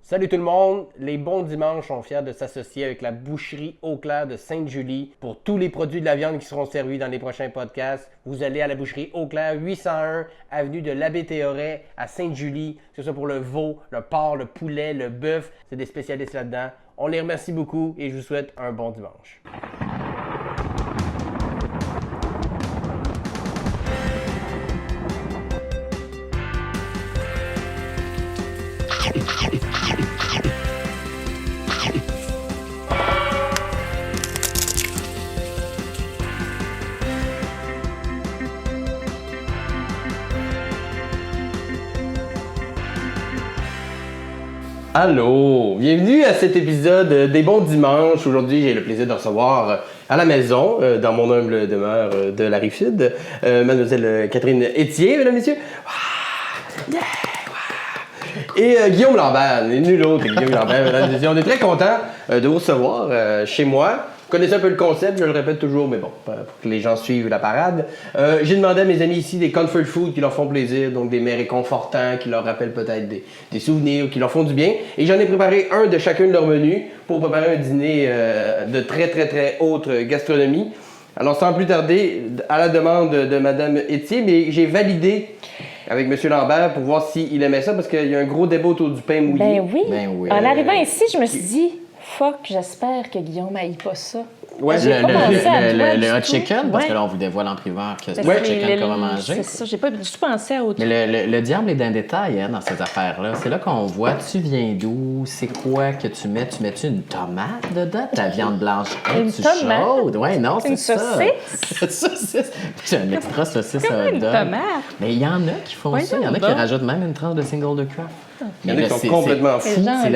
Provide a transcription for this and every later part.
Salut tout le monde, les bons dimanches sont fiers de s'associer avec la boucherie Eau-Claire de Sainte-Julie pour tous les produits de la viande qui seront servis dans les prochains podcasts. Vous allez à la boucherie Eau-Claire, 801 avenue de l'Abbé Théoret à Sainte-Julie, que ce soit pour le veau, le porc, le poulet, le bœuf, c'est des spécialistes là-dedans. On les remercie beaucoup et je vous souhaite un bon dimanche. Allô, bienvenue à cet épisode des bons dimanches. Aujourd'hui, j'ai le plaisir de recevoir à la maison, dans mon humble demeure de la Rive-Sud, mademoiselle Catherine Etier, mesdames et messieurs. Yeah! Et Guillaume Lambert, nul autre que Guillaume Lambert, mesdames et messieurs. On est très contents de vous recevoir chez moi. Vous connaissez un peu le concept, je le répète toujours, mais bon, pour que les gens suivent la parade. J'ai demandé à mes amis ici des comfort food qui leur font plaisir, donc des mets réconfortants, qui leur rappellent peut-être des souvenirs, qui leur font du bien. Et j'en ai préparé un de chacun de leurs menus pour préparer un dîner de très, très, très haute gastronomie. Alors, sans plus tarder, à la demande de Mme Etier, mais j'ai validé avec M. Lambert pour voir s'il aimait ça, parce qu'il y a un gros débat autour du pain mouillé. Ben oui. En arrivant ici, je me suis dit, fuck, j'espère que Guillaume n'aille pas ça. Ouais, le hot chicken, parce que là, on vous dévoile en privé que c'est le hot chicken qu'on va manger. C'est ça, j'ai pas du tout pensé à autre chose. Mais le diable est dans le détail dans ces affaires-là. C'est là qu'on voit, tu viens d'où, c'est quoi que tu mets? Tu mets-tu une tomate dedans? Ta viande blanche, une tomate? Chaude? Ouais, non, c'est ça. Une saucisse? C'est un extra saucisse comme hot une dog. tomate. Mais il y en a qui font ça. Il y en a qui rajoutent même une tranche de single de craft. Il y en a qui sont complètement fous. C'est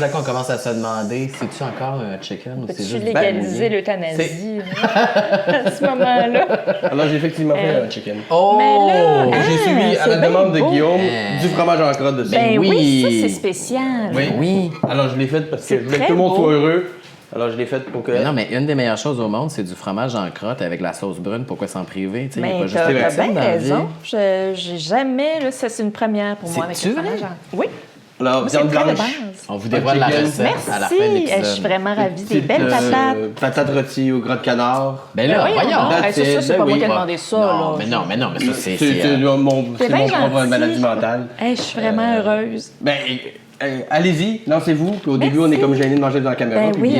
là qu'on commence à se demander, c'est-tu encore un hot chicken ou c'est juste légaliser l'euthanasie à ce moment-là? Alors, j'ai effectivement fait un chicken. Oh! J'ai suivi, à la demande de Guillaume, du fromage en crotte dessus. Ben oui, ça, c'est spécial. Oui. Alors, je l'ai fait parce que je voulais que tout le monde soit heureux. Alors, je l'ai fait pour que... Mais non, mais une des meilleures choses au monde, c'est du fromage en crotte avec la sauce brune. Pourquoi s'en priver? Mais il t'as pas bien raison. J'ai jamais... Là, ça, c'est une première pour moi avec le fromage en... Oui. Alors, viande blanche. On vous dévoile la recette à la fin de l'épisode. Je suis vraiment ravie. Des belles patates. Patates rôties au gras de canard. Ben là, voyons. Ça, c'est pas moi qui ai demandé ça. Non, mais non, mais ça, c'est... C'est mon propre maladie mentale. Je suis vraiment heureuse. Ben... allez-y, lancez-vous. Puis au début, on est comme gêné de manger dans la caméra. Ben oui,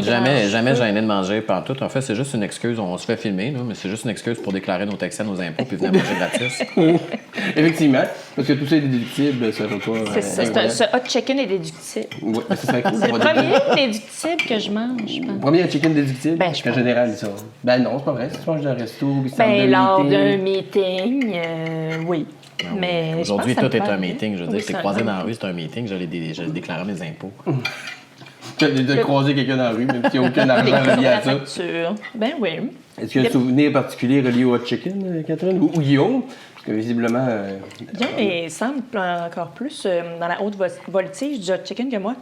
jamais gêné de manger pantoute. En fait, c'est juste une excuse. On se fait filmer, là, mais c'est juste une excuse pour déclarer nos taxes à nos impôts puis venir manger gratis. Effectivement, parce que tout ça est déductible, ça va pas... C'est ça, ce hot chicken est déductible. Ouais, c'est cool. C'est le premier déductible que je mange, je pense. Le premier chicken déductible? Ben, je pense. En général, ça. Ben non, c'est pas vrai. Si tu manges d'un resto, lors d'un meeting, oui. Mais aujourd'hui, tout est un meeting. Je veux dire, c'est croisé dans la rue, c'est un meeting. Je déclarer mes impôts. De croiser quelqu'un dans la rue, même s'il n'y a aucun argent relié à ça. Ben oui. Est-ce qu'il y a un souvenir particulier relié au hot chicken, Catherine? Ou Guillaume? Parce que visiblement... Guillaume semble encore plus dans la haute voltige du hot chicken que moi.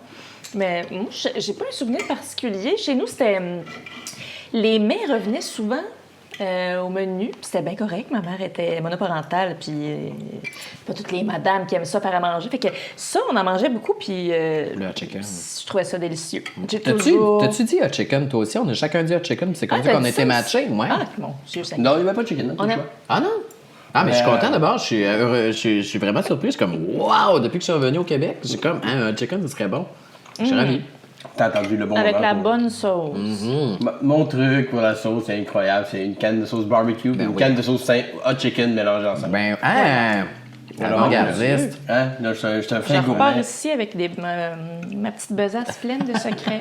Mais moi, j'ai pas un souvenir particulier. Chez nous, c'était... les mets revenaient souvent au menu, puis c'était bien correct. Ma mère était monoparentale, puis pas toutes les madames qui aiment ça faire à manger. Fait que ça, on en mangeait beaucoup, puis le hot chicken. Je trouvais ça délicieux. T'as-tu dit hot chicken, toi aussi? On a chacun dit hot chicken, puis c'est comme ça qu'on était matchés, ouais. Ah, bon, Dieu sait. Non, il n'y avait pas de chicken. Ah non? Ah, mais je suis content d'abord. Je suis vraiment surpris. Je suis comme, wow! Depuis que je suis revenu au Québec, j'ai comme, un hot chicken, ce serait bon. Je suis ravi. T'as entendu le bon avec moment la bonne sauce. Mon truc pour la sauce, c'est incroyable. C'est une canne de sauce barbecue et une canne de sauce hot chicken mélangée ensemble. Avant-gardiste. Hein? Là, je suis un fin Je gourmet. repars ici avec ma petite besace pleine de secrets.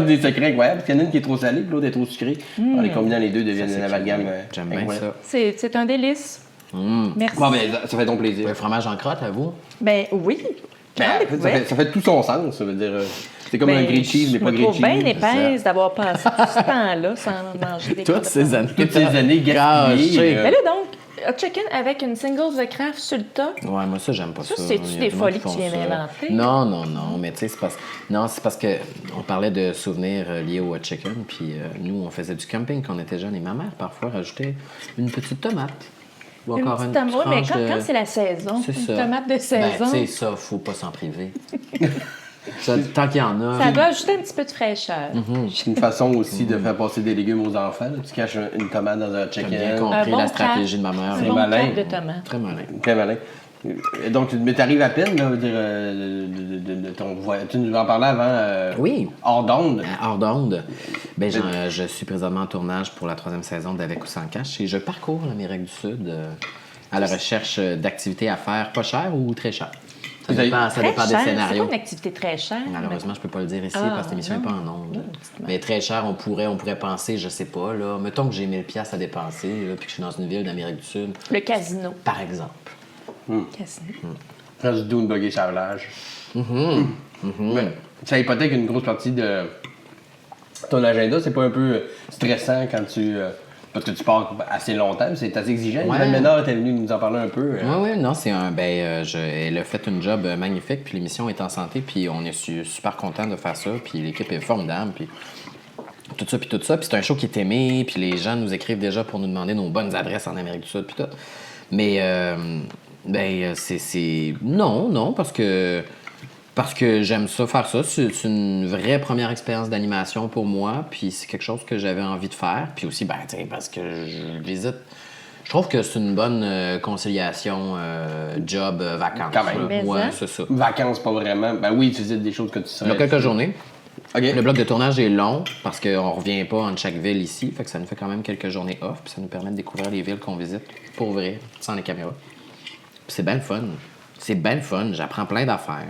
Des secrets incroyables. Parce qu'il y en a une qui est trop salée et l'autre est trop sucrée. En les combinant, les deux deviennent un amalgame. J'aime bien ça. C'est un délice. Merci. Bon, ben, ça fait ton plaisir. Le fromage en crotte, à vous? Ben oui. Ça fait tout son sens, ça veut dire. C'est comme un grilled cheese, mais pas grilled cheese. Je me trouve bien épaisse d'avoir passé tout ce temps-là sans manger des Toutes ces années gaspillées. Mais là, donc, hot chicken avec une single de craft sur le top. Ouais, moi, ça, j'aime pas ça. C'est-tu des folies que tu viens d'inventer? Non, mais tu sais, c'est parce que on parlait de souvenirs liés au hot chicken, puis nous, on faisait du camping quand on était jeunes, et ma mère, parfois, rajoutait une petite tomate. Ou Une encore petite une tomate, mais tranche quand de- c'est la saison, C'est une ça. tomate de Ben, saison, tu sais, ça, faut pas s'en priver. Ça, tant qu'il y en a. ça doit ajouter un petit peu de fraîcheur. C'est une façon aussi de faire passer des légumes aux enfants. là. Tu caches une tomate dans un J'ai bien chicken. compris bon la stratégie de ma mère. Un C'est bon malin. cap de tomate. Très malin. Très malin. Et donc, mais t'arrives à peine, là, veut dire, de ton voyage. Tu nous en parlais avant, Oui. hors d'onde. Hors d'onde, ben, je suis présentement en tournage pour la 3e saison d'Avec ou sans cash et je parcours l'Amérique du Sud à la recherche d'activités à faire pas chères ou très chères. Ça Vous avez- dépend, Très des cher, c'est scénarios. pas une activité très chère. Malheureusement, je peux pas le dire ici Ah, parce que l'émission n'est non. pas en ondes. dites-moi. Mais très cher, on pourrait penser, je sais pas, là, mettons que j'ai 1000 pièces à dépenser là, puis que je suis dans une ville d'Amérique du Sud, Le casino. par exemple. Casino. Faire du dune buggy charlage. Mais ça hypothèque une grosse partie de ton agenda. C'est pas un peu stressant quand tu. Parce que tu pars assez longtemps, c'est assez exigeant. Ouais. Isabelle Ménard était venue nous en parler un peu. Oui, non, c'est un. Elle a fait un job magnifique, puis l'émission est en santé, puis on est super content de faire ça, puis l'équipe est formidable, puis tout ça, puis tout ça. Puis c'est un show qui est aimé, puis les gens nous écrivent déjà pour nous demander nos bonnes adresses en Amérique du Sud, puis tout. Mais, c'est. Non, parce que j'aime ça, faire ça. C'est une vraie première expérience d'animation pour moi, puis c'est quelque chose que j'avais envie de faire. Puis aussi, tu sais, parce que je visite. Je trouve que c'est une bonne conciliation job-vacances. Quand même. Mais Ouais, hein? c'est ça. Vacances, pas vraiment. Ben oui, tu visites des choses que tu Il y a serais. quelques journées. OK. Le bloc de tournage est long parce qu'on revient pas entre chaque ville ici. Fait que ça nous fait quand même quelques journées off. Puis ça nous permet de découvrir les villes qu'on visite pour vrai, sans les caméras. Puis c'est bien le fun. C'est bien le fun. J'apprends plein d'affaires.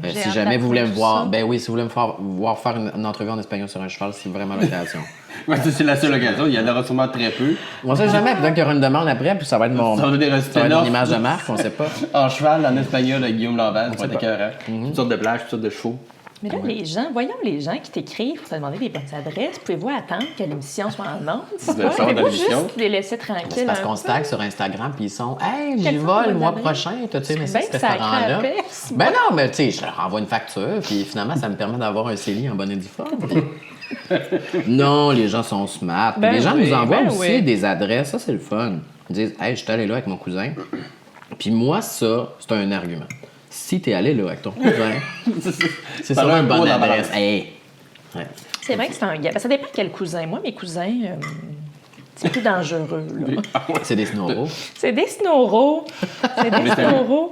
J'ai Si hâte jamais vous voulez me d'apprendre voir, ça. ben oui, si vous voulez me voir faire une entrevue en espagnol sur un cheval, c'est vraiment l'occasion. Ouais, ça, c'est la seule occasion. Il y en aura sûrement très peu. On sait jamais, peut-être qu'il y aura une demande après, puis ça va être mon, Ça va devenir un ça va être spin-off. mon image de marque, on sait pas. En cheval, en espagnol, avec Guillaume Lambert, ça va être pas. écœurant. Toutes sortes de plages, toutes sortes de chevaux. Mais là, voyons les gens qui t'écrivent pour te demander des bonnes adresses. Pouvez-vous attendre que l'émission soit en ondes? Vous allez savoir dans Pouvez-vous l'émission. juste les laisser tranquilles? C'est parce un qu'on se peu? tag sur Instagram, puis ils sont « Hey, j'y Quelles sont vais le vos mois adresses? prochain, t'as-tu aimé ça, Ben ce que ça restaurant-là? crapesse, » Ben non, mais tu sais, je leur envoie une facture, puis finalement, ça me permet d'avoir un CELI en bonne et due forme. Non, les gens sont smart. Puis Ben les gens oui, nous envoient ben aussi oui. des adresses, ça c'est le fun. Ils disent « Hey, je suis allé là avec mon cousin. » Puis moi, ça, c'est un argument. Si t'es allé là avec ton cousin, c'est Ça ça a un une bonne gros dans la adresse. balance. Hey! Ouais. C'est vrai que c'est un gars. Ben, ça dépend quel cousin. Moi, mes cousins, c'est plus dangereux. Là. C'est des snoros. C'est des snoros. C'est des snoros.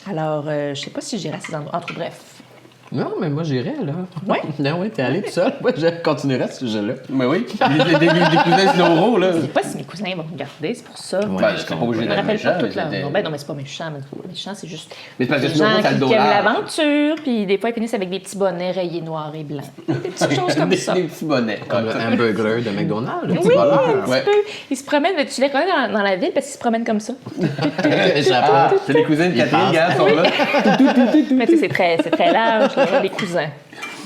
Alors, je sais pas si j'irai à ces endroits. Entre bref. Non, mais moi, j'irais, là. Ouais? Non, oui, t'es allé tout seul. Moi, je continuerai ce sujet-là. Mais oui. Des cousins Snowro, là. Je sais pas si mes cousins vont regarder, c'est pour ça. Ouais. Ben, c'est pas obligé Je me d'être rappelle méchant. pas tout mais leur nom. Ben non, mais c'est pas méchant. Mais méchant, c'est juste. Mais c'est parce que des sinon, gens ça le qui aiment dollar. l'aventure, puis des fois, ils finissent avec des petits bonnets rayés noirs et blancs. Des petites choses comme des, ça. des petits bonnets. Comme le hamburger de McDonald's, le petit Oui, voleur. un petit Ouais. peu. Ils se promènent, mais tu les reconnais dans la ville parce qu'ils se promènent comme ça. Chapeau. Ah, c'est les cousins de Ils Catherine, pensent- gars, sont là. Mais tu sais, c'est très large, là, les cousins.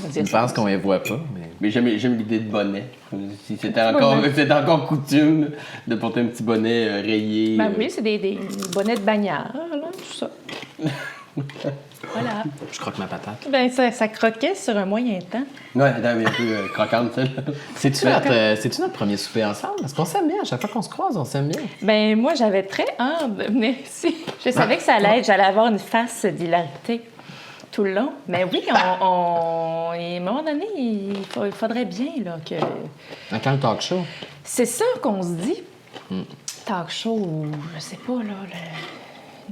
On va dire Je ça. pense qu'on les voit pas, mais... Mais j'aime l'idée de bonnet. Si c'était encore coutume de porter un petit bonnet rayé. Ben oui, c'est des bonnets de bagnard, là, tout ça. Voilà. Je croque ma patate. Ben, ça croquait sur un moyen temps. Ouais, attends, mais un peu croquante, celle-là. C'est-tu notre premier souper ensemble? Parce qu'on s'aime bien. À chaque fois qu'on se croise, on s'aime bien. Ben, moi, j'avais très hâte de venir ici. Je savais que ça allait être, j'allais avoir une face d'hilarité tout le long. Mais oui, et à un moment donné, il faudrait bien là, que. Quand le talk show? C'est ça qu'on se dit. Talk show, je sais pas, là.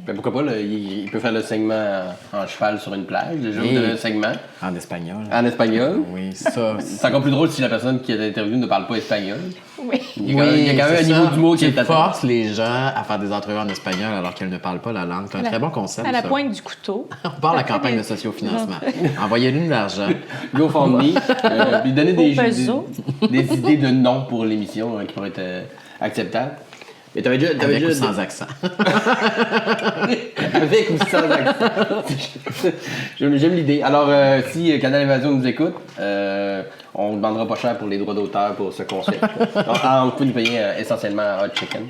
Ben pourquoi pas, là, il peut faire le segment en cheval sur une plage, déjà, Et- le segment En espagnol. en espagnol. Oui, ça. C'est encore plus drôle si la personne qui est interviewée ne parle pas espagnol. Oui. Il y a quand même un niveau d'humour qui est atteint. force les gens à faire des entrevues en espagnol alors qu'elles ne parlent pas la langue. C'est un très bon concept. À la ça. pointe du couteau. On parle de la campagne de sociofinancement. Envoyez-nous de l'argent. GoFundMe. Puis donner Au peso. des idées de noms pour l'émission qui pourraient être acceptables. Mais t'avais déjà. Avec ou déjà sans accent. Avec ou sans accent. J'aime l'idée. Alors, si Canal Évasion nous écoute, on ne demandera pas cher pour les droits d'auteur pour ce concept. On peut nous payer essentiellement à Hot Chicken.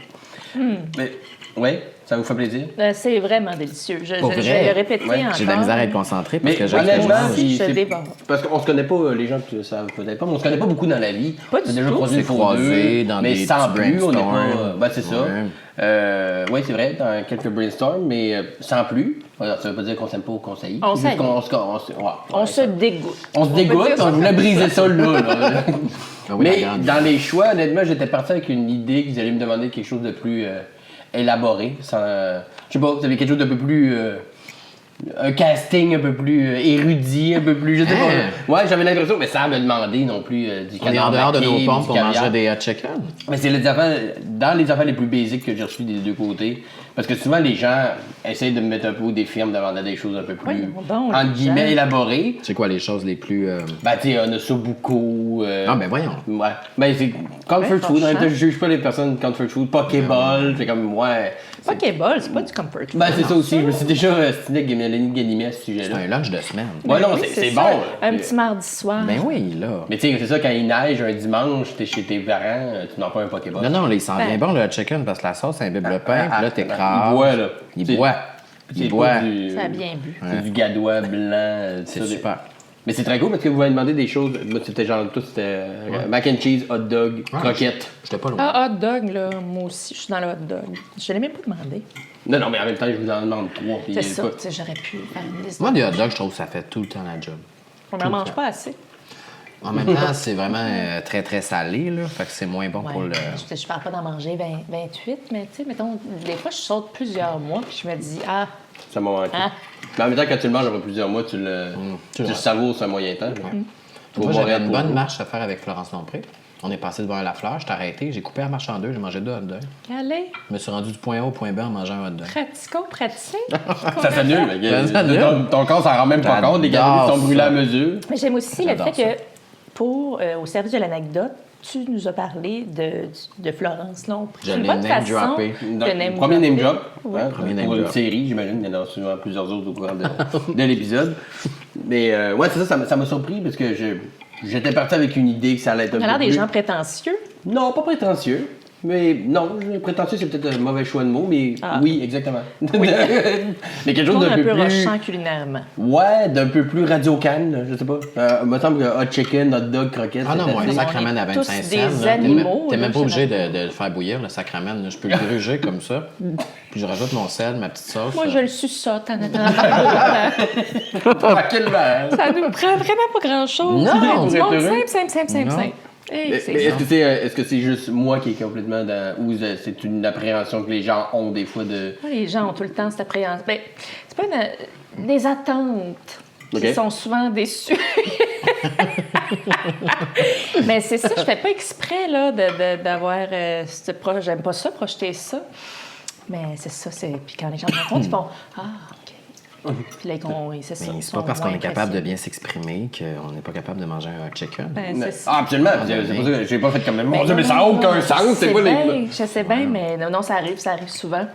Mais Oui, ça vous fait plaisir? C'est vraiment délicieux. Je Pour vais vrai? le répéter Ouais, encore. J'ai de la misère à être concentré parce Mais que j'ai honnêtement, je dévore. parce qu'on se connaît pas, les gens qui le savent peut-être pas, mais on se connaît pas beaucoup dans la vie. Pas du On a déjà tout. croisé une C'est fois ou croisé deux, dans mais des sans petits plus, on n'est pas... brainstorms. Ben, c'est ça. Ouais. Oui, c'est vrai, dans quelques brainstorms, mais sans plus. Voilà, ça veut pas dire qu'on s'aime pas ou qu'on s'haït. On C'est juste s'haït. qu'on On se dégoûte. On se peut dégoûte, dire ça on voulait briser ça là. Ah oui, la Mais grande. dans les choix, honnêtement, j'étais parti avec une idée qu'ils allaient me demander quelque chose de plus élaboré. Sans, je sais pas, vous avez quelque chose d'un peu plus... un casting un peu plus érudit, un peu plus... Je sais pas. Ouais, j'avais l'impression, mais sans me demander non plus du On est en dehors de nos pompes pour manger caviar. des hot chicken. Mais c'est dans les affaires les plus basiques que j'ai reçues des deux côtés. Parce que souvent, les gens essayent de me mettre un peu au défi en me demandant des choses un peu plus, Voyons donc, entre les guillemets, gens. élaborées. C'est quoi les choses les plus... Ben, tu sais, on a ça beaucoup. Ah, ben voyons. Ouais. Ben, c'est comfort Ouais, food. En même temps, franchement. je juge pas les personnes comfort food. Pokéball, c'est comme, ouais. Pokéball, c'est pas du comfort food. Ben, c'est ça aussi. Je me suis déjà stiné avec Mélanie Ganimé à ce C'est sujet-là. un lunch de semaine. Ouais, non, Oui, c'est ça. bon. Un petit mardi soir. Ben oui, là. Mais tu sais, c'est ça, quand il neige un dimanche, t'es chez tes parents, tu n'as pas un Pokéball. Non, non, là, il sent bien Ben. bon le hot chicken parce que la sauce imbibe le pain, puis là, t'écrases. Il boit, là. Il C'est- boit. C'est Il pas boit. du- Ça a bien bu. C'est du gadois blanc. C'est ça, super. Mais c'est très cool parce que vous m'avez demandé des choses. Moi, c'était genre tout, c'était mac and cheese, hot dog, croquettes. J'étais pas loin. Ah, hot dog, là, moi aussi, je suis dans le hot dog. Je l'ai même pas demandé. Non, non, mais en même temps, je vous en demande trois. puis C'est ça, pas- tu sais, j'aurais pu faire une liste. Moi, des hot dogs, je trouve que ça fait tout le temps la job. On n'en mange pas assez. En même temps, c'est vraiment très, très salé, là. Fait que c'est moins bon Ouais. pour le... Je parle pas d'en manger 28, mais tu sais, mettons, des fois, je saute plusieurs mois, puis je me dis, ah, Ça m'a manqué. Ah. Mais en même temps, quand tu le manges après plusieurs mois, tu le savoures sur un moyen temps. Moi, j'avais une bonne marche à faire avec Florence Lompré. On est passé devant la fleur, je t'ai arrêté, j'ai coupé la marche en deux, j'ai mangé 2 hot dogs. allez, Je me suis rendu du point A au point B en mangeant un hot dog. pratico-pratique. Ça s'annule. Ça s'annule. Ton corps s'en rend même pas compte. Les calories sont J'adore brûlées à ça. mesure. Mais j'aime aussi le J'adore fait que, au service de l'anecdote, tu nous as parlé de Florence Lompré. Je C'est une l'ai bonne name façon droppé. de Premier name drop. Oui. Hein, Premier name pour une drop. série, j'imagine. Il y en a souvent plusieurs autres au courant de l'épisode. Mais ouais, c'est ça m'a surpris parce que j'étais parti avec une idée que ça allait être un On a l'air peu des plus... gens prétentieux. Non, pas prétentieux. Mais non, prétentieux, c'est peut-être un mauvais choix de mots, mais Ah. oui, exactement. mais quelque chose Toujours d'un un peu peu plus... rochant culinairement. Ouais, d'un peu plus radio-can, je sais pas. Il me semble que hot chicken, hot dog, croquette... Ah non, c'était moi, le assez- sacramen à On est tous 25 des cents. là, animaux, T'es là, même pas obligé généralement. de le faire bouillir, le sacramen. là. Je peux le gruger comme ça. Puis je rajoute mon sel, ma petite sauce. Moi, là. je le suçote en attendant. Tranquillement. Ça nous prend vraiment pas grand-chose. Non, Du vous êtes monde heureux? simple. Non. Hey, Mais c'est est-ce que c'est juste moi qui est complètement dans... Ou c'est une appréhension que les gens ont des fois de... Les gens ont tout le temps cette appréhension. Ben, c'est pas des attentes qui OK. sont souvent déçues. Mais c'est ça, je fais pas exprès là, d'avoir ce projet. J'aime pas ça, projeter ça. Mais c'est ça, puis quand les gens me rencontrent, ils font Ah, OK. Puis là, c'est ça. Mais ils c'est pas sont parce qu'on moins est capable de impressionnés. bien s'exprimer qu'on n'est pas capable de manger un hot chicken. Ben, c'est ça. Ah, absolument. C'est pour ça que j'ai pas fait comme... Mon Ben Dieu, mais non, ça n'a aucun non, sens. je C'est sais quoi les... bien, je sais bien, mais non, ça arrive souvent.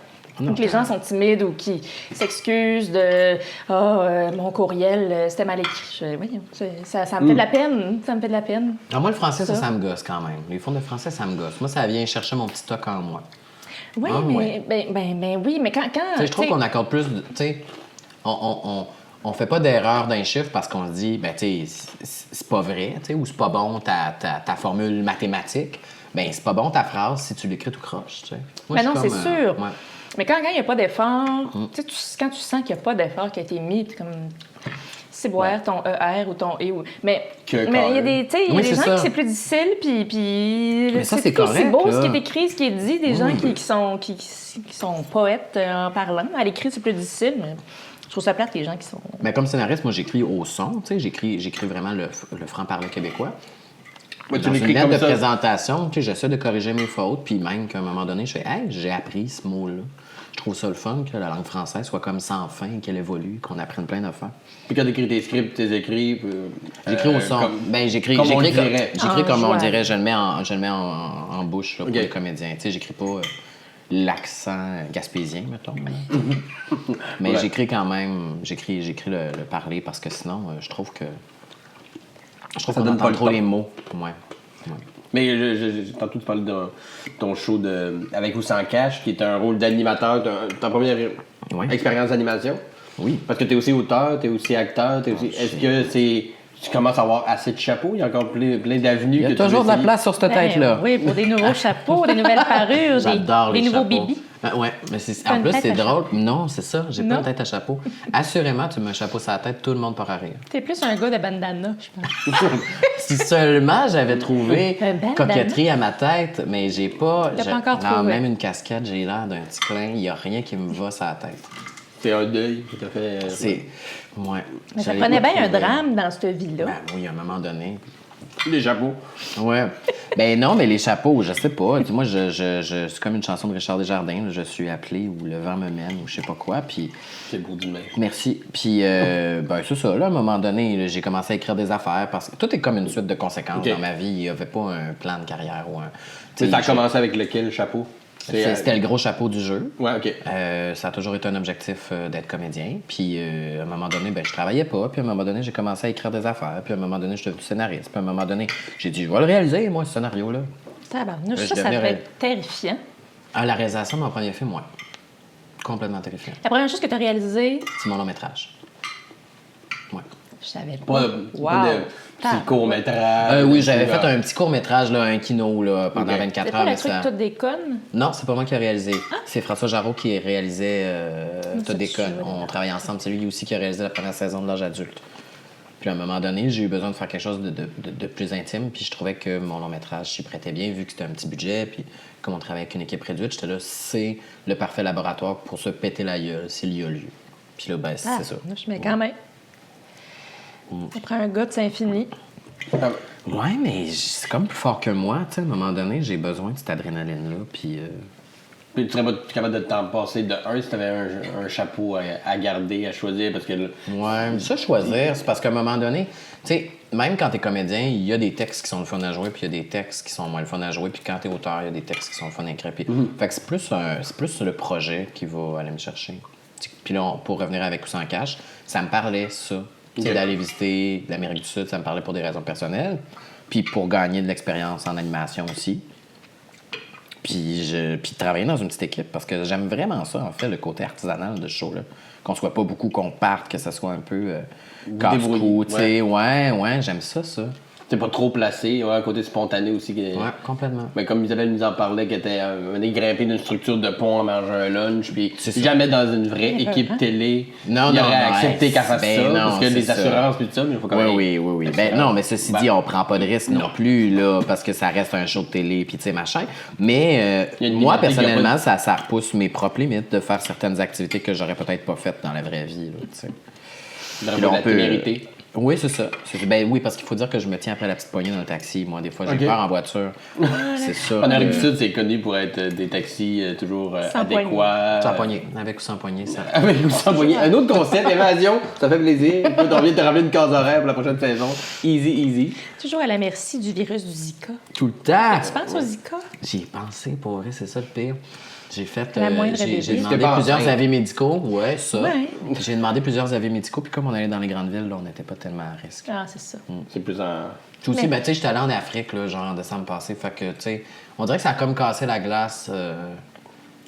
Donc, les gens sont timides ou qui s'excusent de mon courriel, c'était mal écrit. Voyons, ça me fait de la peine. Ça me fait de la peine. Alors moi, le français, ça me gosse quand même. Les fonds de français, ça me gosse. Moi, ça vient chercher mon petit toc en moi. Oui, Ah, mais, ouais. ben oui, mais quand Tu sais, je trouve tu sais, qu'on accorde plus de... Tu sais, on fait pas d'erreur d'un chiffre parce qu'on se dit, ben, tu sais, c'est pas vrai, tu sais, ou c'est pas bon ta formule mathématique. Ben, c'est pas bon ta phrase si tu l'écris tout croche, tu sais. Moi, Ben je non, suis c'est comme, sûr. ouais. Mais quand il n'y a pas d'effort, tu sais, quand tu sens qu'il n'y a pas d'effort qui a été mis, puis comme c'est boire ton ER ou ton E. Mais il y a des, tu sais, il y a Oui, des c'est gens ça. qui c'est plus difficile, puis Mais ça, c'est tout aussi correct, beau là. ce qui est écrit, ce qui est dit, des gens qui sont poètes en parlant. À l'écrit, c'est plus difficile, mais je trouve ça plate, les gens qui sont... Mais comme scénariste, moi, j'écris au son, tu sais, j'écris vraiment le franc-parler québécois. Ouais, tu Dans une l'écris lettre comme de ça. présentation, tu sais, j'essaie de corriger mes fautes, puis même qu'à un moment donné, je fais « Hey, j'ai appris ce mot-là ». Je trouve ça le fun que la langue française soit comme sans fin, qu'elle évolue, qu'on apprenne plein d'affaires. Puis quand t'écris tes scripts, tes écrits... J'écris au son. Ben, j'écris comme on le comme, dirait. j'écris En comme on jouant. dirait, je le mets en bouche là, pour Ok. les comédiens. Tu sais, j'écris pas l'accent gaspésien, mettons. Mais Ouais. j'écris quand même, j'écris le parler parce que sinon, je trouve Ça qu'on donne pas entend le trop ton. les mots. Ouais. Mais tantôt, tu parlais de ton show avec ou sans cash, qui est un rôle d'animateur, ta première expérience d'animation. Oui. Parce que tu es aussi auteur, tu es aussi acteur, est-ce que tu commences à avoir assez de chapeaux? Il y a encore plein d'avenues. Il y a toujours de la place sur cette tête-là. Oui, pour des nouveaux chapeaux, des nouvelles parures, J'adore des les nouveaux chapeaux. bibis. Ouais, mais en une plus, tête c'est à drôle. Non, c'est ça. J'ai pas Non. une tête à chapeau. Assurément, tu mets un chapeau sur la tête, tout le monde pourra rire. T'es plus un gars de bandana, je pense. Si seulement j'avais trouvé Un bandana. coquetterie à ma tête, mais j'ai pas. T'as pas encore non, trouvé. même une casquette, j'ai l'air d'un petit clin. Il y a rien qui me va sur la tête. C'est un deuil que tu as fait. C'est. Ouais. Mais ça J'allais prenait pas bien un trouver. drame dans cette vie-là. Ben oui, à un moment donné. Les chapeaux. Ouais. Ben non, mais les chapeaux, je sais pas. Tu sais, moi, c'est comme une chanson de Richard Desjardins. Là, je suis appelé ou le vent me mène ou je sais pas quoi. Puis. C'est beau du même. Merci. Puis, ben, c'est ça. Là, à un moment donné, là, j'ai commencé à écrire des affaires parce que tout est comme une suite de conséquences Ok. dans ma vie. Il n'y avait pas un plan de carrière ou un. Mais tu ça a sais, commencé avec lequel chapeau? C'était le gros chapeau du jeu. Ouais, OK. Ça a toujours été un objectif d'être comédien. Puis à un moment donné, ben, je travaillais pas. Puis à un moment donné, j'ai commencé à écrire des affaires. Puis à un moment donné, je suis devenu scénariste. Puis à un moment donné, j'ai dit, je vais le réaliser, moi, ce scénario-là. Tabarnouche, Je ça devenais devait être terrifiant. À la réalisation de mon premier film, moi. Complètement terrifiant. La première chose que tu as réalisée, C'est mon long métrage. Ouais. je savais Pas pas. de, pas de petit court-métrage. Oui, j'avais fait un petit court-métrage, là, un kino, là, pendant Ok. 24 C'est heures. pas mais le truc ça- tout déconne? Non, c'est pas moi qui ai réalisé. C'est François Jarreau qui a réalisé ça, T'as tu déconne. vois, On travaille ensemble. C'est lui aussi qui a réalisé la première saison de l'âge adulte. Puis à un moment donné, j'ai eu besoin de faire quelque chose de plus intime. Puis je trouvais que mon long métrage s'y prêtait bien, vu que c'était un petit budget. Puis comme on travaillait avec une équipe réduite, j'étais là, c'est le parfait laboratoire pour se péter la gueule s'il y a lieu. Puis là, ben, c'est ça. Mais quand même. Ça prend un gars de Saint-Fini. Ouais, mais c'est comme plus fort que moi. Tu sais, à un moment donné, j'ai besoin de cette adrénaline-là. Puis. Puis tu serais pas capable de t'en passer de un si tu avais un chapeau à garder, à choisir, parce que... Ouais, ça, choisir, c'est parce qu'à un moment donné, tu sais, même quand t'es comédien, il y a des textes qui sont le fun à jouer, puis il y a des textes qui sont moins le fun à jouer, puis quand t'es auteur, il y a des textes qui sont le fun à écrire. Puis, fait que c'est plus le projet qui va aller me chercher. Puis là, pour revenir avec ou sans cash, ça me parlait, ça. Tu sais, Ok. d'aller visiter l'Amérique du Sud, ça me parlait pour des raisons personnelles, puis pour gagner de l'expérience en animation aussi. Puis de travailler dans une petite équipe, parce que j'aime vraiment ça, en fait, le côté artisanal de ce show-là. Qu'on soit pas beaucoup, qu'on parte, que ça soit un peu casse-cou, débrouillé, tu sais. Ouais, j'aime ça. T'es pas trop placé, ouais, un côté spontané aussi. Ouais, complètement. Ben, comme Isabelle nous en parlait, qu'elle était grimpée d'une structure de pont à manger un lunch, puis C'est ça. jamais dans une vraie équipe télé, Non, il non, aurait non, accepté hey, qu'elle fasse ben ça, non, parce que c'est les ça. assurances puis tout ça, mais il faut quand même... Oui. Ben non, mais ceci dit, on prend pas de risque non plus, là, parce que ça reste un show de télé, puis tu sais, machin. Mais Il y a une moi, liberté qu'il y a personnellement, ça repousse mes propres limites de faire certaines activités que j'aurais peut-être pas faites dans la vraie vie, là, tu sais. Il aurait Puis là, pas on la peut- témérité. Oui, c'est ça. Ben oui, parce qu'il faut dire que je me tiens après la petite poignée dans le taxi. Moi, des fois, j'ai Ok. peur en voiture. C'est ça. En Amérique du Sud, c'est connu pour être des taxis toujours Sans adéquats. Sans poignée. Avec ou sans poignée, ça. Avec ou sans poignée. Un autre concept, évasion, ça fait plaisir. Écoute, on vient de te ramener une case horaire pour la prochaine saison. Easy. Toujours à la merci du virus du Zika. Tout le temps. Tu penses au Zika? J'y ai pensé, pour vrai, c'est ça le pire. J'ai fait. La moindre j'ai bébé. demandé T'es pas plusieurs enceinte. avis médicaux. Ouais, ça. Ouais. J'ai demandé plusieurs avis médicaux, puis comme on allait dans les grandes villes, là, on n'était pas tellement à risque. Ah, c'est ça. C'est plus en... Puis aussi, Mais- ben, tu sais, j'étais allé en Afrique, là, genre en décembre passé. Fait que, tu sais, on dirait que ça a comme cassé la glace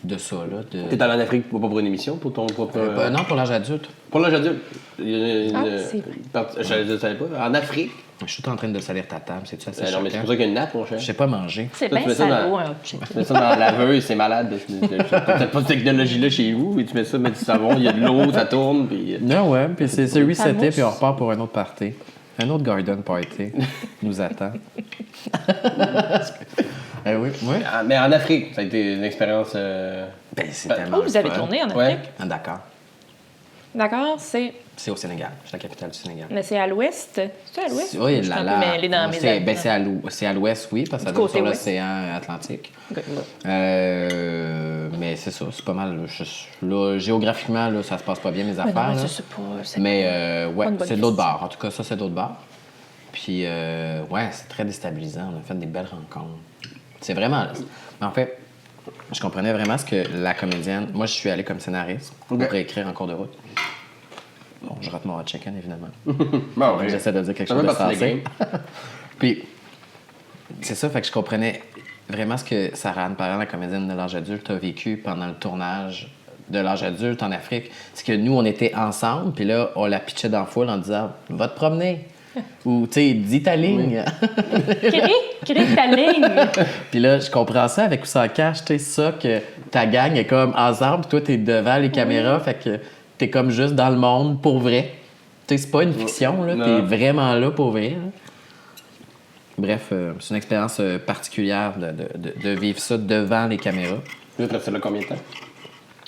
de ça, là. T'es allé en Afrique, pas pour une émission, pour ton propre... Non, pour l'âge adulte. Pour l'âge adulte. Il y a une Ah, c'est je ne savais pas. En Afrique. Je suis tout en train de salir ta table, c'est-tu assez Non, mais c'est choquant? pour ça qu'il y a une nappe, mon cher. Je sais pas manger. C'est Toi, bien tu mets ça salaud, dans- un hot chicken. Tu mets ça dans la laveuse, c'est malade. Peut-être pas cette technologie-là chez vous, et tu mets ça, mets du savon, il y a de l'eau, ça tourne, puis... Non, ouais, puis c'est reseté, mousse. puis on repart pour un autre party. Un autre garden party nous attend. Oui. Mais en Afrique, ça a été une expérience... Ben, c'est Ben, tellement Oh, vous avez fun. tourné en Afrique? Ouais. Ah, d'accord. D'accord, c'est... C'est au Sénégal. C'est la capitale du Sénégal. Mais c'est à l'ouest. C'est à l'ouest? Oui, Je suis un peu mêlée dans mes c'est, ben, avis. c'est à l'ouest, oui, parce que ça Du donne côté sur ouest. l'océan Atlantique. Ok. Mais c'est ça, c'est pas mal. Là, géographiquement, là, ça se passe pas bien, mes Mais affaires. non, là. c'est pas... c'est Mais ouais, pas une bonne c'est de l'autre question. bord. En tout cas, ça, c'est de l'autre bord. Puis, ouais, c'est très déstabilisant. On a fait des belles rencontres. C'est vraiment... En fait, je comprenais vraiment ce que la comédienne... Moi, je suis allé comme scénariste pour Ok. réécrire en cours de route. Bon, je rate mon hot chicken, évidemment. Bon, ouais. J'essaie de dire quelque Ça chose fait de partie des sensé. Puis, c'est ça, fait que je comprenais vraiment ce que Sarah-Anne Parent, la comédienne de l'âge adulte, a vécu pendant le tournage de l'âge adulte en Afrique. C'est que nous, on était ensemble, puis là, on la pitchait dans la foule en disant « Va te promener ». Ou, tu sais, dis ta ligne. Crée ta ligne. Puis là, je comprends ça avec ou sans cache, tu sais, ça, que ta gang est comme ensemble, puis toi, t'es devant les caméras, fait que t'es comme juste dans le monde pour vrai. Tu sais, c'est pas une fiction, là, t'es vraiment là pour vrai. Là. Bref, c'est une expérience particulière de vivre ça devant les caméras. Vous êtes resté là combien de temps?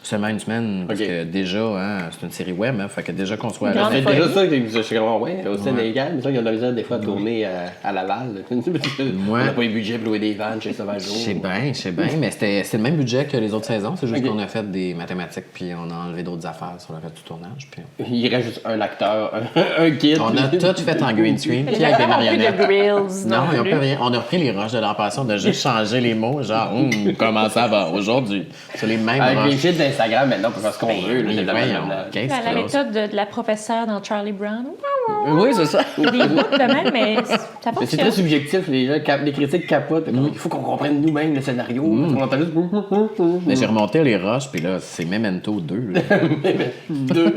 Seulement une semaine, parce que déjà, hein, c'est une série web, hein, fait que déjà qu'on soit Grande C'est folie. déjà ça que je suis comme, ouais, au Sénégal, mais ça, ils ont de la misère des fois à tourner à Laval. On n'a pas eu le budget pour louer des vannes chez Sauvage. Je sais bien, mais c'était le même budget que les autres saisons. C'est juste qu'on a fait des mathématiques, puis on a enlevé d'autres affaires sur le reste du tournage. Puis... Il reste juste un acteur, un kid. On a tout fait en green screen, puis avec des Pas plus marionnettes. de grills. Non, ils plus. n'ont pas rien. On a repris les roches de l'impression, on a juste changé les mots, genre, comment ça va aujourd'hui? C'est les mêmes Avec les roches. shit d'Instagram, maintenant, on peut faire ce qu'on veut. Oui, là, de la voyons, manière. qu'est-ce La que méthode de la professeure dans Charlie Brown. Oui, c'est ça. Des bouts de même, mais ça Mais c'est fonctionne. très subjectif, les gens, les critiques capotent. Comme, il faut qu'on comprenne nous-mêmes le scénario. On entend juste. Mais j'ai remonté les roches, puis là, c'est Memento 2. Là. Deux.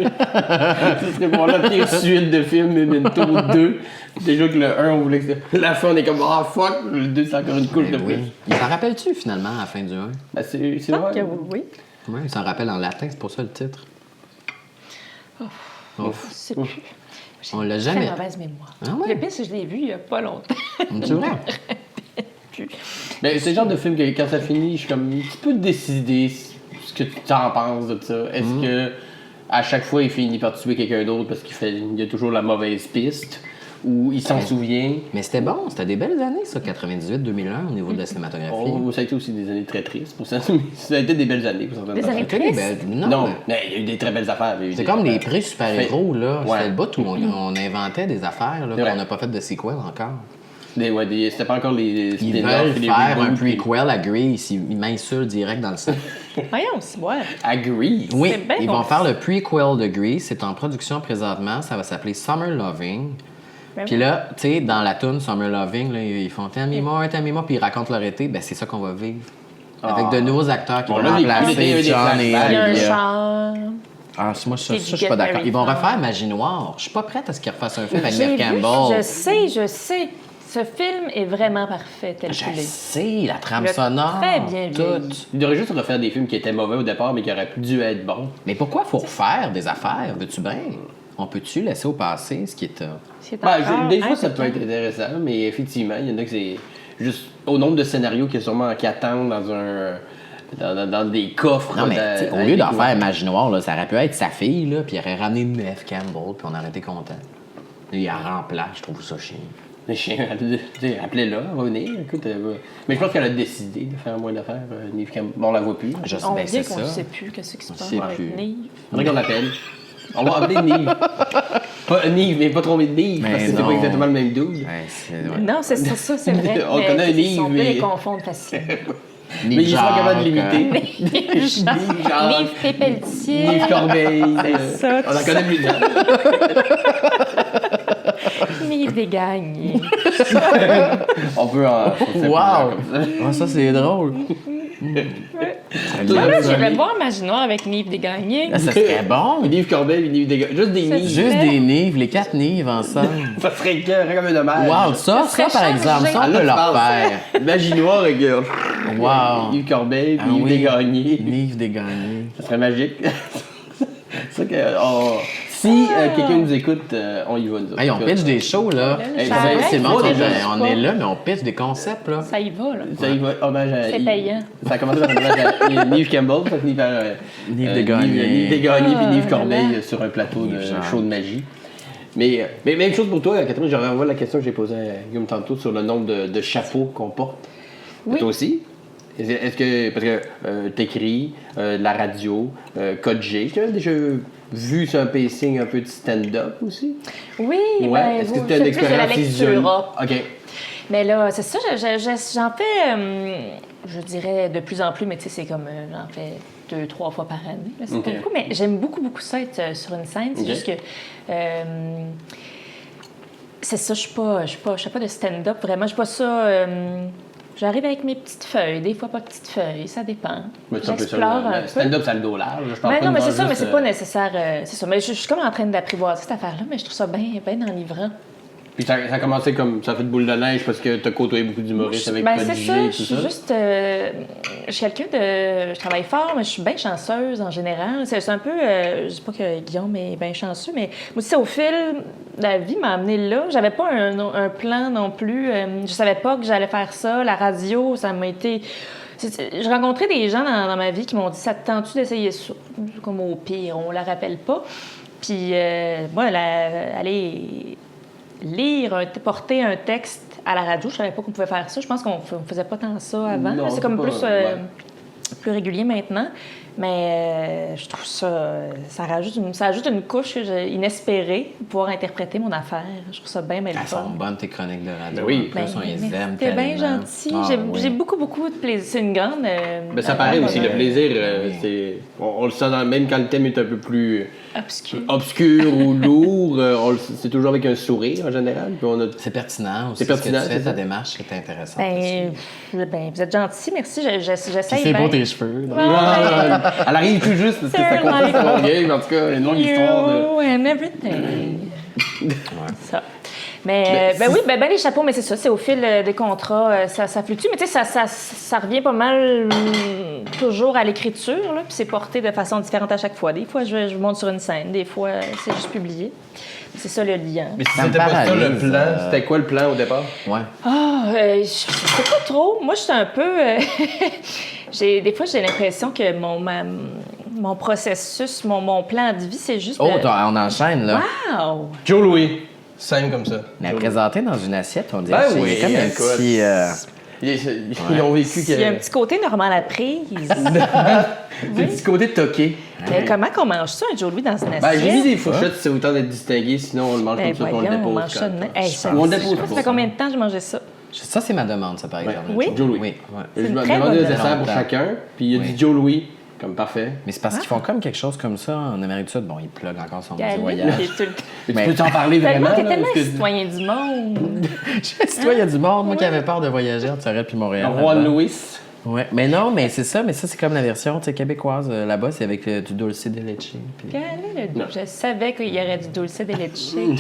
Ce serait pour la pire suite de films, Memento 2. Déjà que le 1, on voulait que la fin, on est comme, ah fuck, le 2, c'est encore une couche de Oui. plus. Il s'en rappelle-tu finalement à la fin du 1? Ben, c'est Je pense vrai. que oui. Oui, il s'en rappelle en latin, c'est pour ça le titre. Ouf. Je sais plus. J'ai On l'a une jamais- très mauvaise mémoire. Ah ouais? Le pire, c'est que je l'ai vu il y a pas longtemps. Tu vois? Ben, c'est le genre de film que quand ça finit, je suis comme, tu peux décider ce que tu en penses de ça. Est-ce que à chaque fois, il finit par tuer quelqu'un d'autre parce il y a toujours la mauvaise piste ou il s'en souvient? Mais c'était bon, c'était des belles années, ça, 98-2001, au niveau de la cinématographie. Oh, ça a été aussi des années très tristes pour ça. Ça a été des belles années pour certaines Des années affaires. C'était des tristes? belles- Non, Non, mais il y a eu des très belles affaires. c'est comme les prix super-héros, là. Ouais. C'était le bout où on inventait des affaires, là, C'est vrai. qu'on n'a pas fait de sequel encore. C'était pas encore les Ils spin-offs veulent et les faire un reboots, puis- prequel à Grease, ils m'insultent direct dans le sang. Voyons, c'est ouais. Agree. Oui, C'est bien ils vont bon. faire le prequel de Grease, c'est en production présentement, ça va s'appeler Summer Loving. Ben Puis oui. là, tu sais, dans la tune Summer Loving, là, ils font Tell me more, puis ils racontent leur été. Ben, c'est ça qu'on va vivre. Avec de nouveaux acteurs qui On vont a vécu l'été, remplacer il y a John des et flashbacks. Il y a un Olivia. char. Ah, moi, ça, Did je you suis pas get d'accord. married Ils vont fast? refaire Magie Noire. Je suis pas prête à ce qu'ils refassent un film avec J'ai Neve vu, Campbell. je sais. Ce film est vraiment parfait tel Je qu'il est. sais, la trame Le sonore. très bien tout. vieilli. Il devrait juste refaire des films qui étaient mauvais au départ, mais qui auraient dû être bons. Mais pourquoi faut refaire des affaires? Veux-tu bien? On peut-tu laisser au passé ce qui est... C'est Ben, encore des fois, ça peut important. être intéressant, mais effectivement, il y en a que c'est juste au nombre de scénarios qu'il y a sûrement qui attendent dans des coffres. Non, mais à- tu sais, au à lieu d'en découvrir. faire Magie Noire, là, ça aurait pu être sa fille, là, puis il aurait ramené Neve Campbell, puis on aurait été content. Il la remplace, je trouve ça chiant. Les chiens, appelez-la, elle va venir. Écoute, mais je pense qu'elle a décidé de faire moins d'affaires. Nive Campbell. Bon, on la voit plus. Je sais, On ben, dit c'est qu'on ne ça. sait plus qu'est-ce qui se passe sait avec plus. Nive. Faudrait qu'on l'appelle. On va appeler Nive. Pas Nive, mais pas trop de Nive, Mais parce que c'est non. pas exactement le même dude. Ouais, ouais. Non, c'est ça, c'est vrai. On mais connaît un livre, On peut mais- les confondre facilement. Mais il sera capable de l'imiter. Nive Jacques, Nive Pépeltier. Nive Corbeil. ça, On en tout connaît plus d'un. Nive Desgagnes. On peut en. Wow! Ah, ça, c'est drôle. Voilà, j'irais voir Magie Noire avec Nive Desgagnes. Ça serait bon. Nive Corbeil, Nive Desgagnes. Juste des Nives. Juste des Nives, les 4 Nives ensemble. Ça serait écœurant comme un dommage. Wow, ça serait par exemple, ça, on Ah, là, peut tu leur parles. faire. Magie Noire avec Wow. Yves Corbeil, puis Ah Yves oui. Desgagnés. Nives dégagnés. Ça serait magique. C'est ça que. Si quelqu'un nous écoute, on y va, nous autres. Hey, on pitch des shows, là. Hey, Ça ça arrête, C'est le monde, déjà, on est là, mais on pitch des concepts, là. Ça y va, là. Ça y va. Hommage à. C'est payant. Ça a commencé par un hommage à Nive Campbell, ça finit par. Nive Desgagnés. Nive Desgagnés puis Nive Ah, Corbeil là. sur un plateau de Nive Jean. show de magie. Mais même chose pour toi, Catherine, je renvoie la question que j'ai posée à Guillaume tantôt sur le nombre de chapeaux qu'on porte. Oui. Toi aussi? Est-ce que, parce que t'écris, la radio, Code G, tu as déjà vu sur un pacing un peu de stand-up aussi? Oui, Ouais. ben, Est-ce que vous, tu as c'est une plus de la expérience lecture. isolée? OK. Mais là, c'est ça, j'en fais, je dirais, de plus en plus, mais tu sais, c'est comme, j'en fais 2-3 fois par année. Là, c'est Ok. pas beaucoup, mais j'aime beaucoup, beaucoup ça, être sur une scène. C'est Ok. juste que C'est ça, je fais pas de stand-up, vraiment. Je suis pas ça... j'arrive avec mes petites feuilles, des fois pas de petites feuilles, ça dépend. Mais c'est un peu ça, J'explore un le peu. stand-up, ça a le dos large. Je pense Mais pas non, mais c'est devant ça, mais juste, c'est pas nécessaire. C'est ça. Mais je suis comme en train d'apprivoiser cette affaire-là, mais je trouve ça bien enivrant. Puis ça a commencé comme ça a fait de boule de neige parce que t'as côtoyé beaucoup d'humoristes avec Ben, c'est Prodigy ça, et je tout suis ça. juste... je suis quelqu'un de... Je travaille fort, mais je suis bien chanceuse en général. C'est un peu... je dis pas que Guillaume est bien chanceux, mais moi aussi, au fil de la vie m'a amené là. J'avais pas un plan non plus. Je savais pas que j'allais faire ça. La radio, ça m'a été... J'ai rencontré des gens dans ma vie qui m'ont dit « Ça te tente-tu d'essayer ça? » Comme au pire, on la rappelle pas. Puis moi, aller porter un texte à la radio, je savais pas qu'on pouvait faire ça. Je pense qu'on faisait pas tant ça avant. Non, c'est comme pas, plus, ouais. plus régulier maintenant. Mais je trouve ça rajoute une couche inespérée pour pouvoir interpréter mon affaire. Je trouve ça bien Elles fun. sont bonnes, tes chroniques de radio. Ben oui. En plus, on les aime T'es bien tellement. gentil. Ah, J'ai oui. beaucoup de plaisir. C'est une grande... Ben, ça paraît aussi, le plaisir, c'est... On le sent même quand le thème est un peu plus obscur ou lourd, c'est toujours avec un sourire en général. Puis on a... C'est pertinent aussi. C'est pertinent, Ce que tu c'est fais, ça. ta démarche est intéressante Ben, vous êtes gentil, merci. J'essaie c'est bien. beau tes cheveux. là. Ah, elle arrive tout juste parce que ça compte pas son game, en tout cas, une longue histoire de... You and everything. Ça. Mais ben oui, ben les chapeaux, mais c'est ça, c'est au fil des contrats, ça fluctue. Mais tu sais, ça revient pas mal toujours à l'écriture, là, puis c'est porté de façon différente à chaque fois. Des fois, je monte sur une scène, des fois, c'est juste publié. C'est ça le lien. Mais si Ça me c'était pas ça le paralyse, plan, c'était quoi le plan au départ? Ouais. Je sais pas trop. Moi, je suis un peu... des fois, j'ai l'impression que mon processus, mon plan de vie, c'est juste... Oh, on enchaîne, là. Wow! Joe Louis, simple comme ça. Mais présenté dans une assiette, on dirait Ben que c'est oui, comme un écoute. petit... Ils ont vécu Il y a un petit côté normal à prise. des petits côtés toqués. Mais comment qu'on mange ça, un Joe Louis, dans une assiette? Ben, j'ai mis des fourchettes, c'est autant d'être distingué, sinon on le mange Ben comme ça, puis on le voyons, on dépose. mange ça de même. Hey, ça, On le je dépose sais pas, ça pas. fait combien de temps que je mangeais ça? Ça, c'est ma demande, ça, par exemple. Oui? Joe Louis. Oui. Je une me très demandais bonne des desserts pour demande. chacun, puis il y a Oui. du Joe Louis, comme parfait. Mais c'est parce qu'ils font comme quelque chose comme ça en Amérique du Sud. Bon, ils plug encore son petit Galli, voyage. t'es tout le temps- Mais Mais- tu peux t'en parler vraiment? Tellement, t'es là, tellement parce que- citoyen du monde. Si toi, il y a du monde, moi qui avait peur de voyager entre Sorel puis Montréal. Le roi là-bas. Louis. Ouais. Mais non, mais c'est ça. Mais ça, c'est comme la version tu sais, québécoise. Là-bas, c'est avec du dulce de leche. puis- Je savais qu'il y aurait du dulce de leche.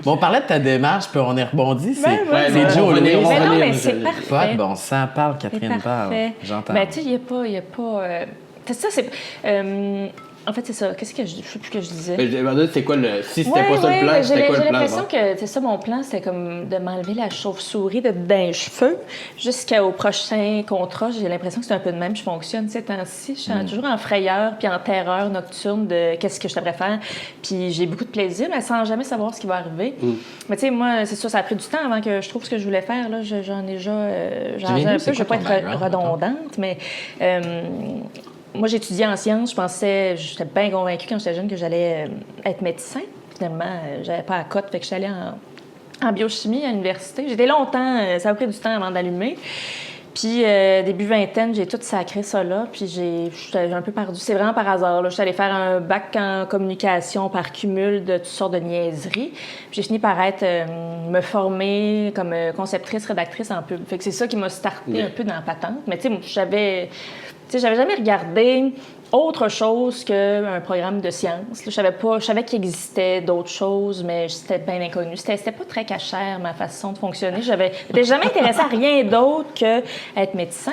Bon, on parlait de ta démarche, puis on est rebondi. Ben oui. Ouais, c'est mais on Joe va Louis. venir, on va Mais non, venir, mais je- c'est Pas parfait. de bon sang, parle, C'est Catherine parle. parfait. J'entends. Ben, tu sais, il n'y a pas... c'est ça, c'est... en fait, c'est ça. Qu'est-ce que je sais plus que je disais. Mais je me demandais, c'est quoi le. Si c'était Ouais, pas ça le plan, mais c'était quoi j'ai le plan? l'impression bon? que, c'est ça, mon plan, c'était comme de m'enlever la chauve-souris d'un cheveu jusqu'au prochain contrat. J'ai l'impression que c'est un peu de même. Je fonctionne ces temps-ci. Je suis toujours en frayeur puis en terreur nocturne de qu'est-ce que je devrais faire. Puis j'ai beaucoup de plaisir, mais sans jamais savoir ce qui va arriver. Mais tu sais, moi, c'est sûr, ça a pris du temps avant que je trouve ce que je voulais faire. Là. J'en ai déjà... j'en ai un peu. Je ne vais pas être redondante, mais... moi, j'étudiais en sciences. J'étais bien convaincue quand j'étais jeune que j'allais être médecin. Finalement, j'avais pas la cote, fait que j'allais en biochimie à l'université. J'étais longtemps, ça a pris du temps avant d'allumer. Puis, début vingtaine, j'ai tout sacré ça là, puis j'étais un peu perdue. C'est vraiment par hasard, là. J'étais allée faire un bac en communication par cumul de toutes sortes de niaiseries. Puis j'ai fini par me former comme conceptrice, rédactrice en pub. Fait que c'est ça qui m'a starté un peu dans la patente. Mais tu sais, j'avais jamais regardé autre chose qu'un programme de sciences. Je savais qu'il existait d'autres choses, mais c'était bien inconnu. C'était pas très cachère, ma façon de fonctionner. Je n'étais jamais intéressée à rien d'autre qu'être médecin.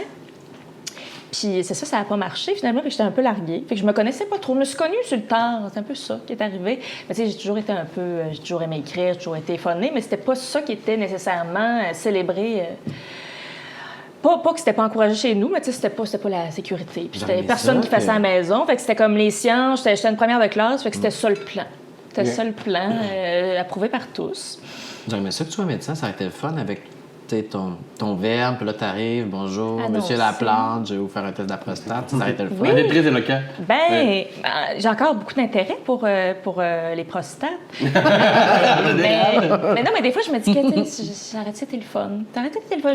Puis c'est ça, ça n'a pas marché finalement, puis j'étais un peu larguée. Fait que je me connaissais pas trop. Je me suis connue sur le tard, c'est un peu ça qui est arrivé. Mais tu sais, j'ai toujours aimé écrire, j'ai toujours été phonée, mais c'était pas ça qui était nécessairement célébré. Pas que c'était pas encouragé chez nous, mais tu sais, c'était pas la sécurité. Puis c'était personne qui faisait ça à la maison. Fait que c'était comme les sciences. J'étais une première de classe, fait que c'était ça le plan. C'était ça le plan, approuvé par tous. J'aimerais ça que tu sois médecin, ça aurait été le fun avec ton verbe, puis là, t'arrives, bonjour, Ah non, monsieur Laplante, je vais vous faire un test de la prostate, ça aurait été le fun. Oui. On est très éloquent. J'ai encore beaucoup d'intérêt pour les prostates. mais non, mais des fois, je me dis que ça aurait été le fun. Ça aurait été le fun.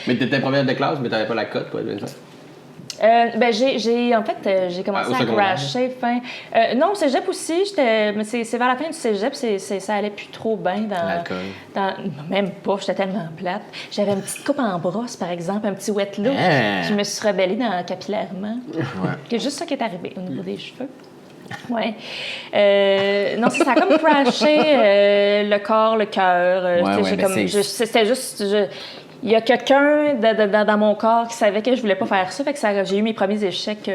Mais t'étais première de classe, mais t'avais pas la cote, quoi, bien ça. J'ai commencé Au à secondaire. crasher fin. Non, au cégep aussi, mais c'est vers la fin du cégep, ça allait plus trop bien L'alcool. Même pas, j'étais tellement plate. J'avais une petite coupe en brosse, par exemple, un petit wet look. Hein? Je me suis rebellée capillairement. Ouais. C'est juste ça qui est arrivé au niveau des cheveux. Ouais. Non, ça a comme crashé le corps, le cœur. C'était juste. Il y a quelqu'un dans mon corps qui savait que je voulais pas faire ça. Fait que j'ai eu mes premiers échecs.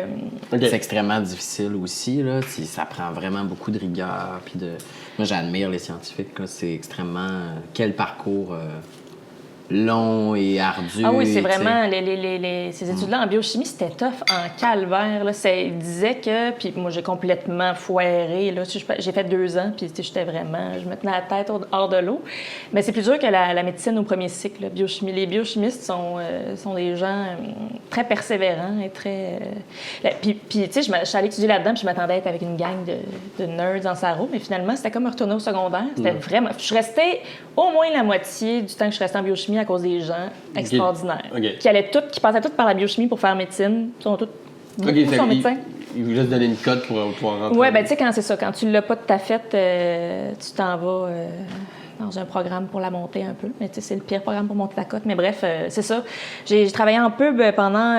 Ok. C'est extrêmement difficile aussi, là. Ça prend vraiment beaucoup de rigueur. Puis moi, j'admire les scientifiques, là. C'est extrêmement... Quel parcours long et ardu. Ah oui, c'est tu sais. vraiment... Ces études-là en biochimie, c'était tough en calvaire. Là. Ils disaient que... Puis moi, j'ai complètement foiré. Là. J'ai fait 2 ans, puis j'étais vraiment... Je me tenais la tête hors de l'eau. Mais c'est plus dur que la médecine au premier cycle. La biochimie. Les biochimistes sont des gens très persévérants et très... Puis tu sais, je suis allée étudier là-dedans, puis je m'attendais à être avec une gang de nerds en sarreau, mais finalement, c'était comme retourner au secondaire. C'était vraiment... Je suis restée au moins la moitié du temps que je restais en biochimie à cause des gens extraordinaires. Ok. Qui passaient tous par la biochimie pour faire médecine. Ils sont tous Ok, beaucoup sont médecins. il vous juste donner une cote pour pouvoir rentrer. Oui, ben tu sais, quand c'est ça, quand tu l'as pas de ta fête, tu t'en vas dans un programme pour la monter un peu. Mais tu sais, c'est le pire programme pour monter ta cote. Mais bref, c'est ça. J'ai travaillé en pub pendant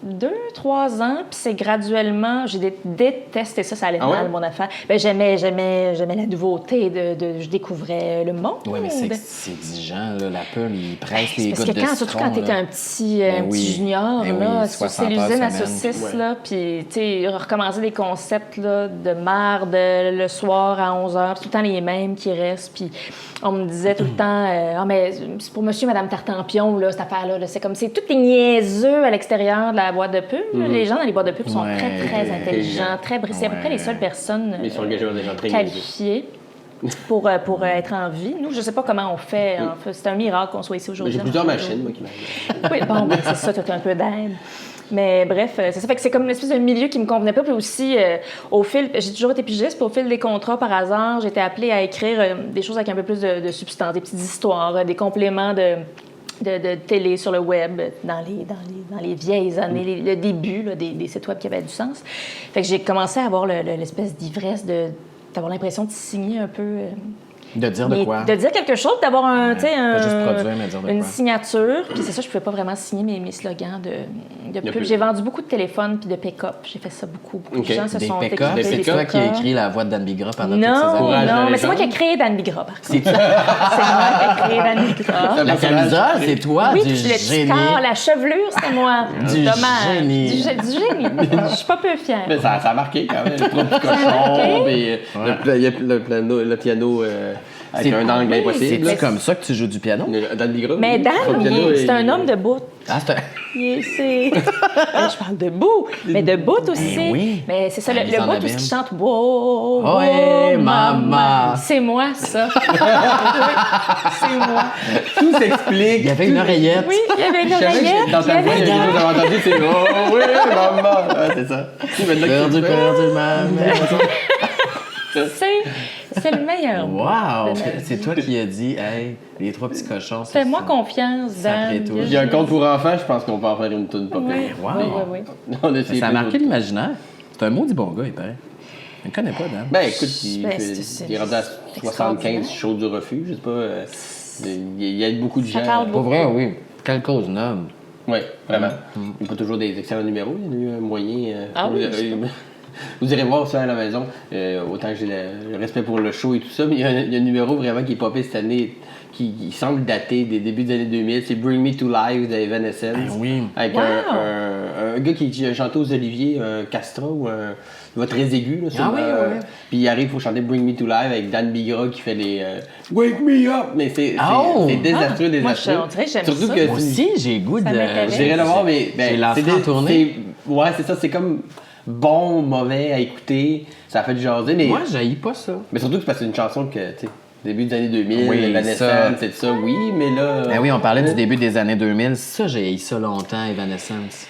2-3 ans, puis c'est graduellement... J'ai détesté ça allait mal, mon affaire. Ben, j'aimais la nouveauté, je découvrais le monde. Oui, mais c'est exigeant, là. La pub, ils pressent les parce gouttes que de citron, surtout quand t'étais là. un petit junior, là, c'est 60 l'usine heures à semaine. saucisses, là, puis tu sais, recommencer des concepts là, de marde le soir à 11h, tout le temps les mêmes qui restent, puis on me disait tout le temps, ah, mais c'est pour monsieur et madame Tartampion, là, cette affaire-là, c'est comme, c'est tout les niaiseux à l'extérieur de la boîte de pub. Les gens dans les boîtes de pub sont très, très intelligents, très brillants. C'est à peu près les seules personnes Mais ils sont engagés dans des gens très qualifiées pour être en vie. Nous, je ne sais pas comment on fait. En fait, c'est un miracle qu'on soit ici aujourd'hui. J'ai plusieurs machines, moi, qui m'aident. Oui, bon, ben, c'est ça, tu as un peu d'aide. Mais bref, c'est ça. Fait que c'est comme une espèce de milieu qui me convenait pas. Puis aussi, j'ai toujours été pigiste. Puis au fil des contrats, par hasard, j'ai été appelée à écrire des choses avec un peu plus de substance, des petites histoires, des compléments de télé sur le web dans les vieilles années, le début là, des sites web qui avaient du sens. Fait que j'ai commencé à avoir l'espèce d'ivresse d'avoir l'impression de signer un peu... De dire de quoi? De dire quelque chose, d'avoir Pas juste produire, mais dire de une quoi. signature. Puis c'est ça, je ne pouvais pas vraiment signer mes slogans de pub. plus. J'ai vendu beaucoup de téléphones puis de pick-up. J'ai fait ça beaucoup. Beaucoup Ok. de gens se Des sont pick-up, équipés c'est des toi qui as pick-up. écrit la voix de Dan Bigra pendant toutes ces Non, années. dans non, les mais c'est moi gens. qui ai créé Dan Bigra, par contre. C'est moi qui ai créé Dan Bigra. La camisole, c'est toi, Oui, du puis le génie. petit corps, la chevelure, c'était moi. Du Dommage. génie. Du génie. Je suis pas peu fière. Mais ça a marqué quand même. Les trois petits cochons, puis le piano avec C'est- un angle oui, impossible. C'est comme ça que tu joues du piano? Dans le micro. Mais Dan, c'est un homme de bout. Ah, Je parle debout, mais de bout aussi. Ben oui. Mais c'est ça, La le mise en bout, tout ce abîme. qui chante « Wow, Oh, hey, maman. C'est moi, ça. Oui, c'est moi. Tout s'explique. Il y avait une oreillette. Oui, il y avait une Je savais que oreillette. dans il y ta voix, avait il y a quelque chose que j'avais entendu, c'est oh oui, maman. Ah, c'est ça. Perdu, maman. C'est le meilleur. Wow! C'est toi qui as dit, hey, les trois petits cochons. Fais-moi confiance, Après Dan. tout. Il y a un conte pour enfants, je pense qu'on peut en faire une toune pas Oui, pire. Wow. oui. On a essayé Ça a plein marqué d'autres. l'imaginaire. C'est un maudit bon gars, il paraît. Je ne connais pas, Dan. Ben écoute, il est rendu à 75 extraordinaire. shows du refuge, je sais pas. Il aide beaucoup de Ça gens. parle Pour beaucoup. vrai, oui. Quelle cause noble. Oui, vraiment. Il n'y a pas toujours des excellents numéros, il y en a eu un moyen. Ah oui, vous irez voir ça à la maison. Autant que j'ai le respect pour le show et tout ça, mais il y a un numéro vraiment qui est popé cette année qui semble dater des débuts des années 2000. C'est Bring Me to Life de Evanescence. Ah oui. Avec Wow. un gars qui a chanté aux Oliviers, un Castra ou un. Il va très aigu, là, sûrement. oui, oui. Puis il arrive pour chanter Bring Me to Life avec Dan Bigra qui fait les Wake Me Up! Mais c'est Oh! désastreux, Ah, moi, désastreux. on dirait que j'aime Surtout ça. que Moi aussi, j'ai goût de. Ça m'intéresse. J'irai le voir, mais J'ai l'enfant c'est en tournée. Ouais, c'est ça, c'est comme bon, mauvais à écouter. Ça a fait jaser, mais, Moi, j'haïs pas ça. mais surtout que c'est parce que c'est une chanson que, tu sais, début des années 2000, Oui, la ça. naissance, c'est ça, oui, mais là. Ben oui, on parlait du début des années 2000. Ça, j'ai haï ça longtemps, Evanescence.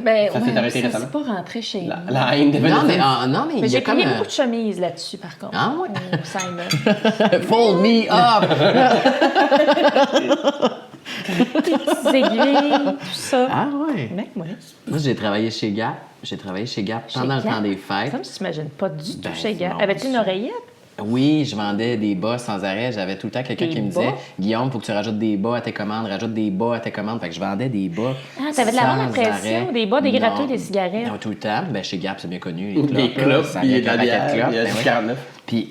Ben, Ça s'est arrêté ça récemment? c'est pas rentré chez nous. La haine de Non, mais, Evanescence. non, mais Mais il y j'ai a comme plié un... beaucoup de chemises là-dessus, par contre. Ah ouais? Au Simon. Fold me up! Les petites aiguilles, tout ça. Ah ouais? Ben, ouais. Moi, j'ai travaillé chez Gap. J'ai travaillé chez Gap pendant le temps des fêtes. Ça, je t'imagine pas du tout Ben, chez Gap. non, Avais-tu une c'est- oreillette? Oui, je vendais des bas sans arrêt. J'avais tout le temps quelqu'un Des qui me bas? disait Guillaume, faut que tu rajoutes des bas à tes commandes, rajoute des bas à tes commandes. Fait que je vendais des bas. Ah, t'avais de la bonne sans impression, arrêt. des bas, des Non. gratteux, des cigarettes. Non, tout le temps. Ben, chez Gap, c'est bien connu. Des là, clopes, ça puis vient de avec la un paquet de bière, clopes. il y a Ben du ouais. 49. Puis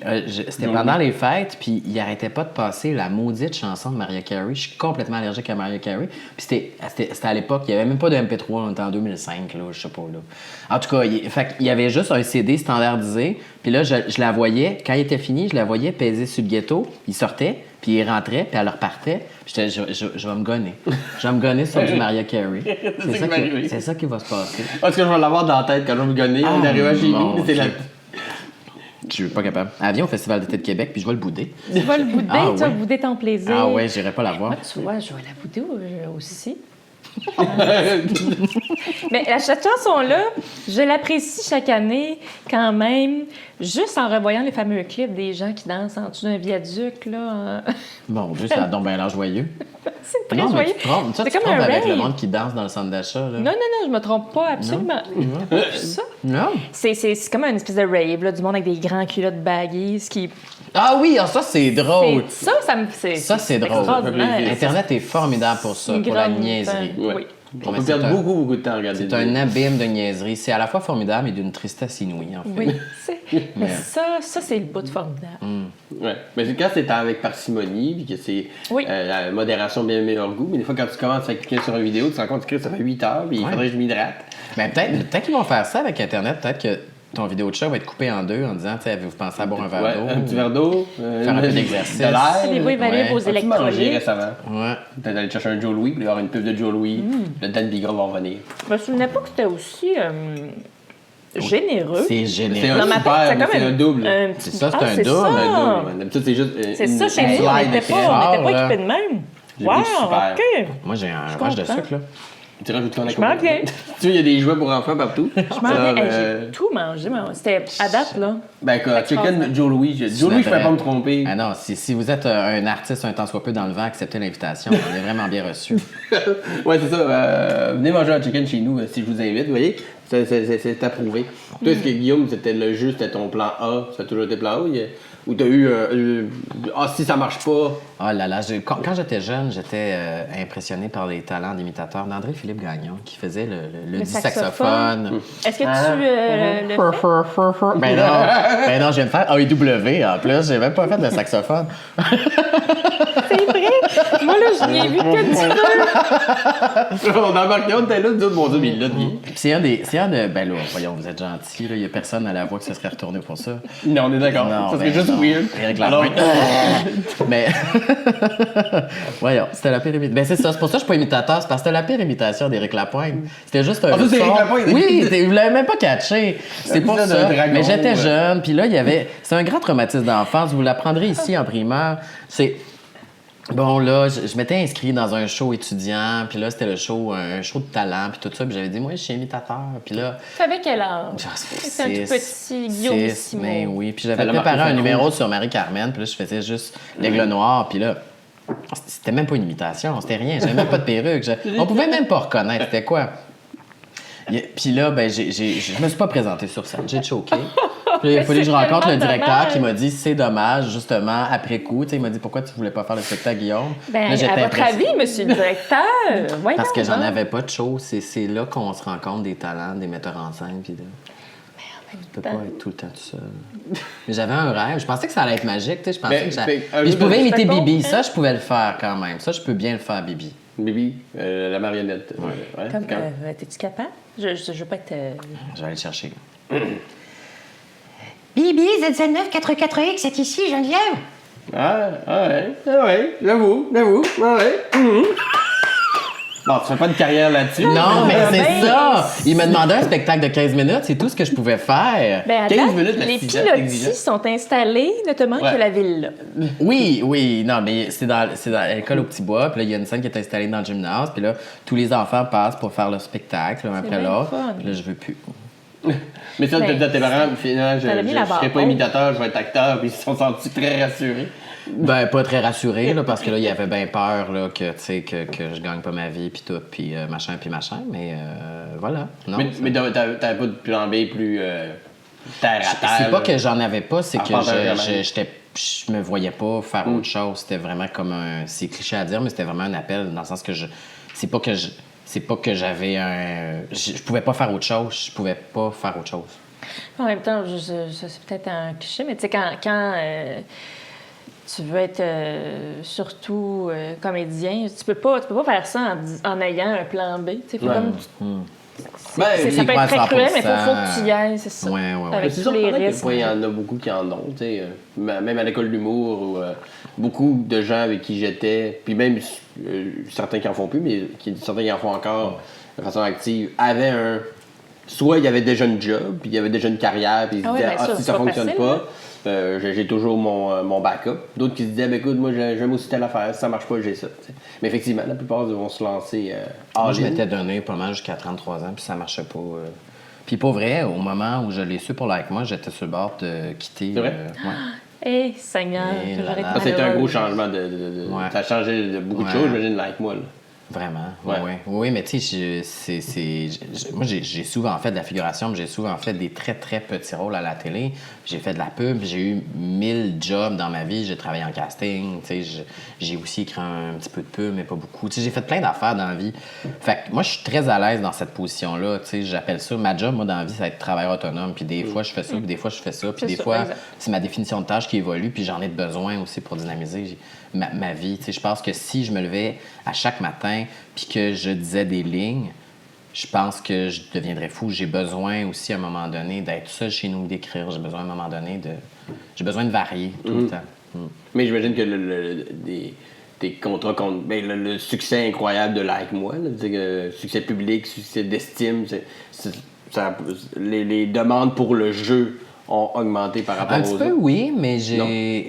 c'était pendant les fêtes, puis il arrêtait pas de passer la maudite chanson de Mariah Carey. Je suis complètement allergique à Mariah Carey. Puis c'était à l'époque, il n'y avait même pas de MP3, on était en 2005, là, je sais pas. Là. En tout cas, il y avait juste un CD standardisé. Puis là, je la voyais, quand il était fini, je la voyais peser sur le ghetto. Il sortait, puis il rentrait, puis elle repartait. Puis j'étais, je vais me gonner. Je vais me gonner sur du Mariah Carey. C'est ça qui va se passer. Parce que je vais l'avoir dans la tête quand je vais me gonner. Ah, On arrive chez mon nous, c'est la... Dieu. Je suis pas capable. Elle vient au Festival d'été de Québec, puis je vais le bouder. Tu vas le bouder, Ah, tu vas oui. bouder ton plaisir. Ah ouais, j'irai pas la voir. Moi, tu vois, je vais la bouder aussi. Mais cette chanson-là, je l'apprécie chaque année quand même, juste en revoyant les fameux clips des gens qui dansent en dessous d'un viaduc. Là. Mon Dieu, ça a donc bien l'air joyeux. C'est très Non, mais joyeux. tu te trompes. Ça, C'est tu te comme un trompes avec le rave. monde qui danse dans le centre d'achat. Là. Non, je me trompe pas, absolument. Ça, Non? c'est comme une espèce de rave, là, du monde avec des grands culottes baggies qui... Ah oui, ça, c'est drôle. Ça me Ça, c'est drôle. extraordinaire. Internet est formidable pour ça, Une pour la grande niaiserie. fan. Ouais. Oui. On mais peut c'est perdre un- beaucoup de temps à regarder. C'est un abîme de niaiserie. C'est à la fois formidable et d'une tristesse inouïe, en fait. Oui, mais ça c'est le bout de formidable. Ouais. Mais c'est quand c'est avec parcimonie, puis que c'est Oui. la modération bien meilleur goût. Mais des fois, quand tu commences à cliquer sur une vidéo, tu te rends compte que ça fait 8 heures, puis il Ouais. faudrait que je m'hydrate. Mais peut-être qu'ils vont faire ça avec Internet. Peut-être que ton vidéo de chat va être coupée en deux en disant, tu sais, avez-vous pensé à boire un verre Ouais, d'eau? un petit verre d'eau. Faire un peu d'exercice. De l'air. Allez-vous évaluer Ouais. vos As-tu mangé électrolytes? récemment? Ouais. Peut-être aller chercher un Joe Louis, puis il y avoir une pub de Joe Louis. Le Dan Bigra va revenir. Je me souvenais pas que c'était aussi généreux. C'est C'est génial. un Dans ma super, tête, mais c'est un double. C'est ça, c'est un c'est double, ça. Un double. D'habitude, c'est juste C'est une ça, chez nous, on slide n'était de pas, crème. Ah, équipés de même. J'ai Wow, vu super. OK. Moi, j'ai un Je rush de comprends. sucre, là. Tu rajoutes ton Je m'en viens. Tu sais, il y a des jouets pour enfants partout. Je m'en viens. Alors, Hey, j'ai tout mangé. C'était à date, là. Ben, quoi, Extraordinaire. chicken Joe Louis. Joe Louis, je peux pas me tromper. Ah non, si vous êtes un artiste un tant soit peu dans le vent, acceptez l'invitation. On est vraiment bien reçu. Ouais, c'est ça. Venez manger un chicken chez nous si je vous invite, vous voyez. C'est approuvé. Toi, est-ce que Guillaume, c'était le jeu, c'était ton plan A? Ça a toujours été plan A? Ou t'as eu ah, si ça marche pas? Oh là là, quand j'étais jeune, j'étais impressionné par les talents d'imitateur d'André-Philippe Gagnon, qui faisait le dit saxophone. Est-ce que tu le fais? Ben non, je viens de faire AEW en plus, j'ai même pas fait de saxophone. C'est vrai? Moi, là, je n'ai vu que du feu. On embarque, on était là, nous autres, mon Dieu, mais il l'a dit. C'est un de. Ben là, voyons, vous êtes gentils, là. Il y a personne à la voix qui se serait retourné pour ça. Non, on est d'accord. Non, Ça serait ben juste non. weird. Éric Alors, Lapointe. Mais. Voyons, c'était la pire imitation. Ben c'est ça, c'est pour ça que je suis pas imitateur, c'est parce que c'était la pire imitation d'Éric Lapointe. C'était juste un. Ah, ça, c'est son. Éric Lapointe. Oui, vous l'avez même pas catché. C'est pour L'épisode ça. d'un dragon, Mais j'étais ouais. jeune, puis là, il y avait. C'est un grand traumatisme d'enfance. Vous l'apprendrez ici en primaire. C'est. Bon, là, je m'étais inscrit dans un show étudiant, puis là, c'était un show de talent, puis tout ça, puis j'avais dit, moi, je suis imitateur, puis là... Tu savais quel âge? C'est un tout petit Guillaume Simon. Mais oui, puis j'avais Ça l'a préparé marqué un ça numéro sur Marie-Carmen, puis là, je faisais juste l'aigle noir, puis là, c'était même pas une imitation, c'était rien, j'avais même pas de perruque, on pouvait même pas reconnaître c'était quoi. Puis là, ben, je me suis pas présenté sur scène, j'ai choqué. Puis là, il a fallu que je rencontre le tellement directeur dommage. qui m'a dit c'est dommage, justement, après coup. Tu sais, il m'a dit pourquoi tu voulais pas faire le spectacle, Guillaume. Ben, Là, j'étais à votre impressionné. avis, monsieur le directeur, voyons Parce que j'en donc. avais pas de show. C'est là qu'on se rend compte des talents des metteurs en scène. Puis je peux pas être tout le temps tout seul. Mais j'avais un rêve. Je pensais que ça allait être magique. Tu sais, je pensais Ben, que ben, un Puis je jeu pouvais de imiter spectacle, Bibi. hein? Ça, je pouvais le faire quand même. Ça, je peux bien le faire, Bibi. Bibi, la marionnette. Ouais, Comme, quand- t'es-tu capable? Je veux pas être... Je vais aller le chercher. Bibi, ZZ944X, c'est ici, Geneviève. Ouais, j'avoue, ouais. Bon, tu fais pas de carrière là-dessus. Non, mais c'est ben, ça! Il me demandait un spectacle de 15 minutes. C'est tout ce que je pouvais faire. Ben, à 15 date, minutes, la les six heures, pilotis exigeant. sont installés, notamment Ouais. que la ville. Oui, non, mais c'est dans l'école au Petit-Bois, puis là, il y a une scène qui est installée dans le gymnase, puis là, tous les enfants passent pour faire le spectacle, l'un après bien l'autre. fun. Puis là, je veux plus. Mais ça, tu as dit à tes parents, finalement, je t'avais mis la ne barre serai pas haute. imitateur, je vais être acteur, puis ils se sont sentis très rassurés. Ben, pas très rassuré, là, parce que là, il avait bien peur là, que, tu sais, que je gagne pas ma vie, puis tout, puis machin, mais voilà. Non, Mais t'avais pas de plan B plus terre à terre. c'est pas là. que j'en avais pas, c'est que part d'un je me voyais pas faire autre chose. C'était vraiment comme un... C'est cliché à dire, mais c'était vraiment un appel, dans le sens que c'est pas que j'avais un... Je pouvais pas faire autre chose, je pouvais pas faire autre chose. En même temps, c'est peut-être un cliché, mais tu sais, quand tu veux être surtout comédien, tu peux pas faire ça en ayant un plan B. Tu sais, faut Ouais. comme Ben, ça peut être très cruel, mais il faut 100%. que tu y ailles, c'est ça. Ouais. Avec C'est tous les surprenant à quel risques. point il y en a beaucoup qui en ont, tu sais. Même à l'école d'humour, ou beaucoup de gens avec qui j'étais, puis même certains qui en font plus, mais certains qui en font encore de façon active, avaient un... Soit il y avait déjà une job, puis il y avait déjà une carrière, puis ils se Ah oui, disaient, ben ça, si c'est ça pas fonctionne facile, pas, j'ai toujours mon backup. D'autres qui se disaient, ben écoute, moi j'aime aussi telle affaire, si ça marche pas, j'ai ça. T'sais. Mais effectivement, la plupart vont se lancer Moi, je all-in. m'étais donné pas mal jusqu'à 33 ans, puis ça marchait pas. Puis pour vrai, au moment où je l'ai su pour Like Moi, j'étais sur le bord de quitter. C'est vrai? Ouais. Seigneur, Et que là j'aurais là. été Ça, c'était un gros malheureuse. changement Ouais. Ça a changé de beaucoup de Ouais. choses, j'imagine, like moi. Là. Vraiment, Ouais. ouais. Oui, mais tu sais, moi, j'ai souvent fait de la figuration, mais j'ai souvent fait des très, très petits rôles à la télé. J'ai fait de la pub, j'ai eu 1000 jobs dans ma vie. J'ai travaillé en casting, tu sais, j'ai aussi écrit un petit peu de pub, mais pas beaucoup. Tu sais, j'ai fait plein d'affaires dans la vie. Fait que moi, je suis très à l'aise dans cette position-là. Tu sais, j'appelle ça, ma job, moi, dans la vie, c'est être travailleur autonome. Puis des fois, je fais ça, puis des fois, je fais ça. Puis C'est des ça, fois, exact. c'est ma définition de tâche qui évolue, puis j'en ai besoin aussi pour dynamiser ma vie. Tu sais, je pense que si je me levais à chaque matin puis que je disais des lignes, je pense que je deviendrais fou. J'ai besoin aussi, à un moment donné, d'être seul chez nous, d'écrire. J'ai besoin, à un moment donné, j'ai besoin de varier tout le temps. Mais j'imagine que tes contrats comptent. Ben, le succès incroyable de Like Moi, là, tu sais, succès public, succès d'estime, les demandes pour le jeu ont augmenté par rapport Un aux petit autres. peu, oui, mais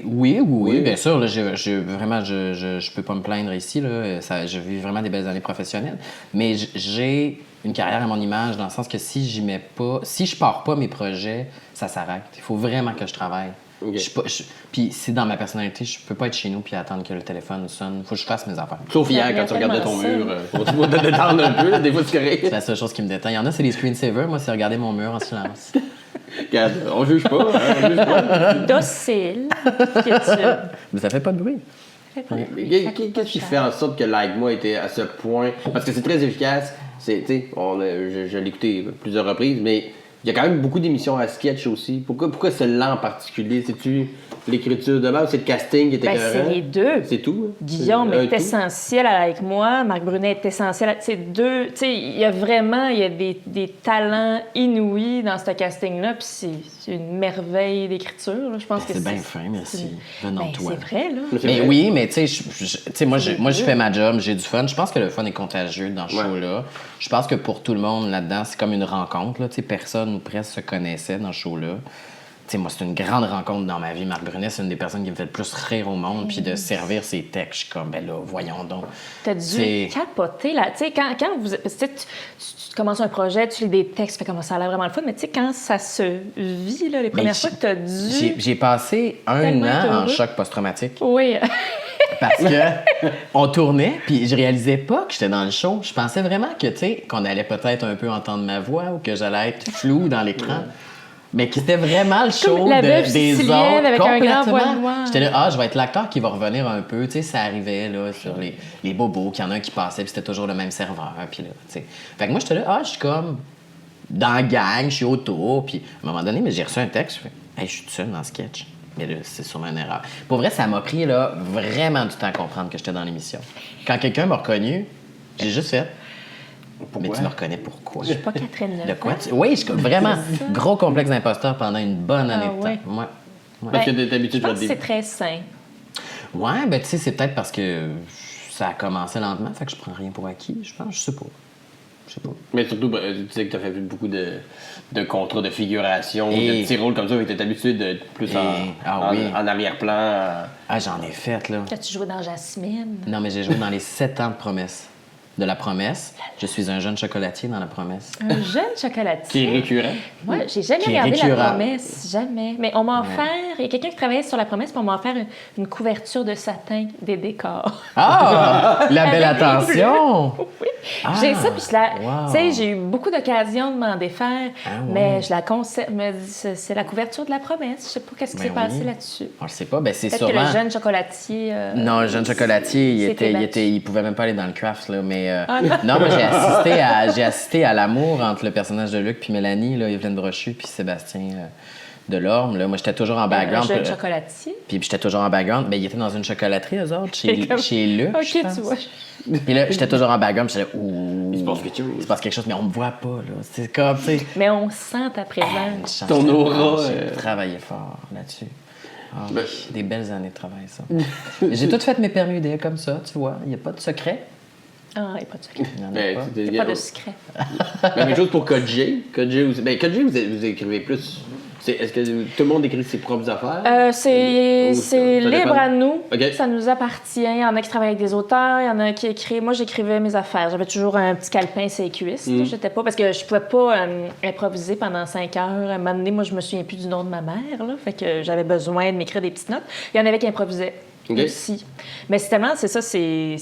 Oui, bien sûr. Là, vraiment, je peux pas me plaindre ici. Là, je vis vraiment des belles années professionnelles. Mais j'ai une carrière à mon image dans le sens que si je pars pas mes projets, ça s'arrête. Il faut vraiment que je travaille. Ok. Puis c'est dans ma personnalité, je peux pas être chez nous puis attendre que le téléphone sonne. Faut que je fasse mes affaires. Sauf hier, Il y a quand tu regardais ton tellement mur, faut te détendre un peu, là, des fois c'est correct. C'est la seule chose qui me détend. Il y en a, c'est les screensavers. Moi, c'est regarder mon mur en silence. Regarde, on juge pas, hein, on juge pas. Docile, quiétude. Mais ça fait pas de bruit. Mais qu'est-ce qui fait en sorte que Like Moi était à ce point? Parce que c'est très efficace. Tu sais, je l'ai écouté plusieurs reprises, mais il y a quand même beaucoup d'émissions à sketch aussi. Pourquoi celle-là en particulier? C'est-tu l'écriture de base, c'est le casting qui était Ben, c'est les deux. C'est tout? Hein? Guillaume C'est un est tout? essentiel avec moi, Marc Brunet est essentiel. C'est deux. Tu sais, il y a des talents inouïs dans ce casting-là, puis c'est une merveille d'écriture. Là. Je pense que C'est bien fin, merci. Venant Ben, toi. c'est vrai, là. C'est Mais vrai. oui, mais tu sais, moi, je fais ma job, j'ai du fun. Je pense que le fun est contagieux dans ce Ouais. show-là. Je pense que pour tout le monde là-dedans, c'est comme une rencontre. Là. Tu sais, personne ou presque se connaissait dans ce show-là. Tu sais, moi, c'est une grande rencontre dans ma vie. Marc Brunet, c'est une des personnes qui me fait le plus rire au monde. Puis de servir ses textes, je suis comme, ben là, voyons donc. T'as dû C'est- capoter, là. Tu sais, quand vous... Parce que tu commences un projet, tu lis des textes, fait comme ça a l'air vraiment le fun, mais tu sais, quand ça se vit, là, les premières fois que t'as dû... J'ai passé un Tellement an en heureux. choc post-traumatique. Oui. Parce que on tournait, puis je réalisais pas que j'étais dans le show. Je pensais vraiment que, tu sais, qu'on allait peut-être un peu entendre ma voix ou que j'allais être flou dans l'écran. Mais que c'était vraiment le show Comme la veuve des sicilienne autres. avec un grand Complètement. voile noire. J'étais là, je vais être l'acteur qui va revenir un peu. Tu sais, ça arrivait là, sur les bobos, qu'il y en a un qui passait, puis c'était toujours le même serveur. Puis là, tu sais. Fait que moi, j'étais là, je suis comme dans la gang, je suis autour. Puis à un moment donné, mais j'ai reçu un texte, je fais, hey, je suis tout seul dans le sketch. Mais là, c'est sûrement une erreur. Pour vrai, ça m'a pris là, vraiment du temps à comprendre que j'étais dans l'émission. Quand quelqu'un m'a reconnu, j'ai juste fait. Mais tu me reconnais pourquoi? Je suis pas Catherine De quoi? Oui, je suis vraiment gros complexe d'imposteur pendant une bonne année de temps. ouais. Ouais. Parce que Ben, t'es habitué Je de pense que c'est très sain. Ouais, ben tu sais, c'est peut-être parce que ça a commencé lentement, fait que je prends rien pour acquis, je pense. Je sais pas. Mais surtout, tu sais que tu as fait beaucoup de contrats de figuration, Et- de petits rôles comme ça, mais tu es habitué d'être plus en arrière-plan. Ah, j'en ai fait, là. As-tu joué dans Jasmine? Non, mais j'ai joué dans les 7 ans de promesses. de La Promesse. Je suis un jeune chocolatier dans La Promesse. Un jeune chocolatier. Qui est récurrent. Moi, j'ai jamais Qui est regardé La récurrent. Promesse, jamais. Mais on m'a offert, il y a quelqu'un qui travaillait sur La Promesse, puis on m'a offert une couverture de satin des décors. Ah! La belle Avec des attention! Oui. Ah, J'ai ça, puis wow. tu sais, j'ai eu beaucoup d'occasions de m'en défaire, Ah, ouais. mais je la conserve, me dis, c'est la couverture de La Promesse. Je sais pas qu'est-ce qui s'est Ben passé oui. là-dessus. On le sait pas, ben c'est Peut-être sûrement... que le jeune chocolatier... Non, le jeune chocolatier, s'était battu. il pouvait même pas aller dans le craft, là, mais... Ah, non. non, mais j'ai assisté à l'amour entre le personnage de Luc puis Mélanie, là, Evelyne Brochu puis Sébastien Delorme. Là. Moi, j'étais toujours en background. Un jeune puis- chocolatier. Puis j'étais toujours en background. Mais ils étaient dans une chocolaterie, eux autres, Et comme- chez Luc, OK, je pense. tu vois. Puis là, j'étais toujours en background, puis j'étais ouh... Il se passe quelque chose. Il se passe quelque chose, mais on me voit pas, là. C'est comme, tu sais... Mais on sent ta présence. Chance Ton tellement, aura, J'ai travaillé fort là-dessus. Ah, oui, des belles années de travail, ça. J'ai tout fait mes permis UDA comme ça, tu vois. Il n'y a pas de secret. Ah, il n'y a pas de secret. Il n'y en a Ben, pas. Il n'y a pas de secret. La même chose pour Kodjé. Kodjé, vous écrivez plus. Est-ce que tout le monde écrit ses propres affaires? C'est Ou ça libre dépend? à nous. OK. Ça nous appartient. Il y en a qui travaillent avec des auteurs, il y en a qui écrivent. Moi, j'écrivais mes affaires. J'avais toujours un petit calepin sur les cuisses. là. J'étais pas... Parce que je pouvais pas improviser pendant 5 heures. À un moment donné, moi, je me souviens plus du nom de ma mère. Là, fait que j'avais besoin de m'écrire des petites notes. Il y en avait qui improvisaient OK. aussi. Mais c'est tellement... C'est ça, c'est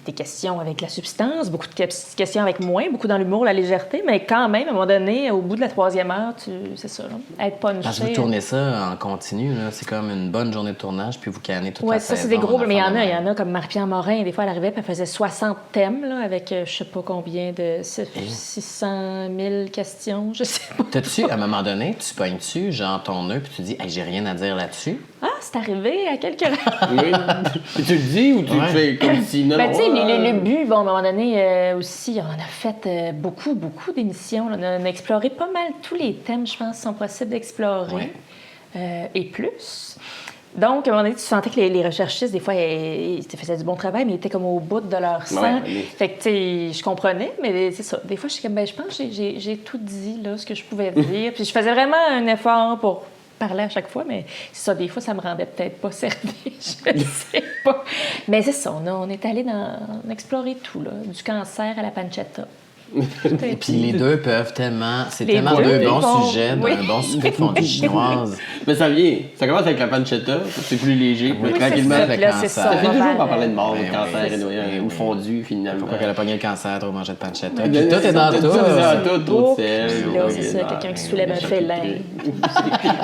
des questions avec la substance, beaucoup de questions avec moins, beaucoup dans l'humour, la légèreté, mais quand même, à un moment donné, au bout de la 3e heure, c'est ça, là, être punché. Parce que vous tournez ça en continu, là. C'est comme une bonne journée de tournage, puis vous cannez toute Oui, la ça, saison. c'est des gros. en Mais il y en affaires a, de il y même. en a comme Marie-Pierre Morin. Des fois, elle arrivait, puis elle faisait 60 thèmes, là, avec je sais pas combien de 600 000 questions, je sais pas. T'as-tu, à un moment donné, tu pognes-tu, genre ton nœud, puis tu dis, hey, j'ai rien à dire là-dessus? Ah, c'est arrivé à quelques Oui. Puis tu le dis ou tu Ouais. fais comme si... Non, Ben, non, tu sais, ouais. le but, bon, à un moment donné, aussi, on a fait beaucoup d'émissions. Là. On a exploré pas mal tous les thèmes, je pense, qui sont possibles d'explorer. Et plus. Donc, à un moment donné, tu sentais que les recherchistes, des fois, ils te faisaient du bon travail, mais ils étaient comme au bout de leur sang. Ouais, mais- Fait que, tu sais, je comprenais, mais c'est ça. Des fois, je suis comme, ben, je pense que j'ai tout dit, là, ce que je pouvais dire. Puis je faisais vraiment un effort pour parler à chaque fois, mais c'est ça, des fois, ça me rendait peut-être pas servie. Je sais pas. Mais c'est ça, on est allé explorer tout, là, du cancer à la pancetta. Puis les deux peuvent tellement... C'est Les tellement deux deux bons bons, sujets oui. d'un bon souper de fondue chinoise. Mais ça vient. Ça commence avec la pancetta, c'est plus léger. Puis Oui, tranquillement, c'est ça, le puis là, cancer. c'est ça. ça on fait va toujours vers, par parler de mort, ben de cancer, oui, ou fondu, finalement. Pourquoi qu'elle a pogné le cancer, trop mangé de pancetta? Tout Puis tout est dans tout. tout, trop de Puis sel. là, c'est ça, quelqu'un qui soulève un félin.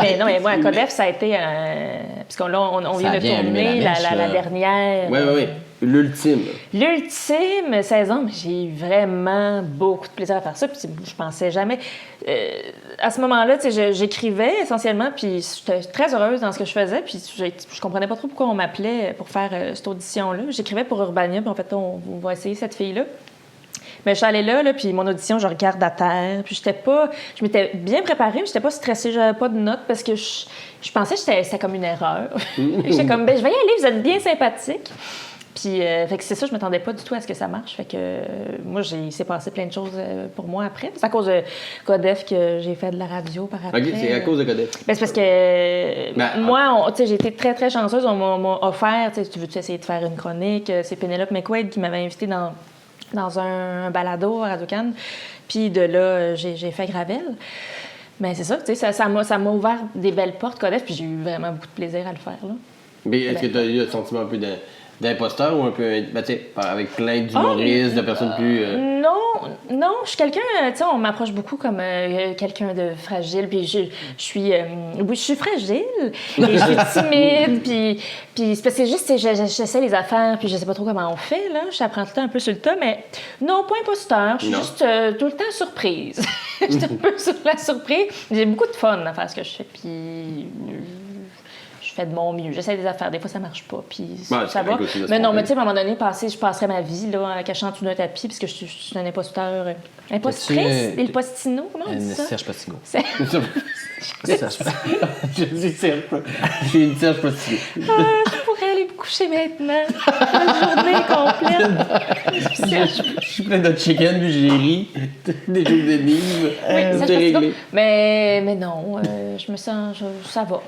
Mais non, mais moi, à Codef, ça a été... Parce qu'on là, on vient de vient allumer tourner la mèche, la là. dernière... Oui. L'ultime. L'ultime saison, mais j'ai eu vraiment beaucoup de plaisir à faire ça. Puis je pensais jamais. À ce moment-là, tu sais, j'écrivais essentiellement, puis j'étais très heureuse dans ce que je faisais. Puis je comprenais pas trop pourquoi on m'appelait pour faire cette audition-là. J'écrivais pour Urbania, puis en fait, on va essayer cette fille-là. Mais je suis allée là, puis mon audition, je regarde à terre. Puis je m'étais bien préparée, mais j'étais pas stressée, j'avais pas de notes parce que je pensais que c'était comme une erreur. J'étais comme, ben, je vais y aller, vous êtes bien sympathique. Puis, fait que c'est ça, je m'attendais pas du tout à ce que ça marche. Fait que moi, il s'est passé plein de choses pour moi après. C'est à cause de Codef que j'ai fait de la radio par après. OK, c'est à cause de Codef. Ben, c'est parce que Ben, moi, tu sais, j'ai été très, très chanceuse. On m'a offert, tu sais, tu veux-tu essayer de faire une chronique? C'est Pénélope McQuaid qui m'avait invitée dans un balado à Radio-Can. Puis de là, j'ai fait Gravel. Mais c'est ça, tu sais, ça m'a ouvert des belles portes, Codef, puis j'ai eu vraiment beaucoup de plaisir à le faire, là. Mais est-ce que tu as eu le sentiment un peu d'imposteur ou un peu, ben, tu sais, avec plein d'humoristes, de personnes plus... Non, je suis quelqu'un, tu sais, on m'approche beaucoup comme quelqu'un de fragile, puis je suis fragile, et je suis timide, puis c'est parce que juste, tu sais, j'essaie les affaires, puis je sais pas trop comment on fait, là, j'apprends tout le temps un peu sur le tas, mais non, pas imposteur, je suis Non. juste tout le temps surprise. Je suis un peu sur la surprise, j'ai beaucoup de fun à faire ce que je fais, puis... Je fais de mon mieux. J'essaie des affaires. Des fois, ça marche pas. Puis Ouais, ça va. c'est aussi de se Mais non, tromper. mais tu sais, à un moment donné, je passerais ma vie là, en cachant tout un tapis parce que je suis un imposteur. Impostrice? T'as-tu, Impostino? Comment on dit ça? Serge Postigo. C'est- Je dis Serge pas. Je suis une Serge pas si. Je pourrais aller me coucher maintenant. La journée complète. Je suis plein de chicken, puis j'ai ri. Des jeux d'énigmes. Oui, ça, c'est je réglé. pense pas. Mais non, je me sens... ça va.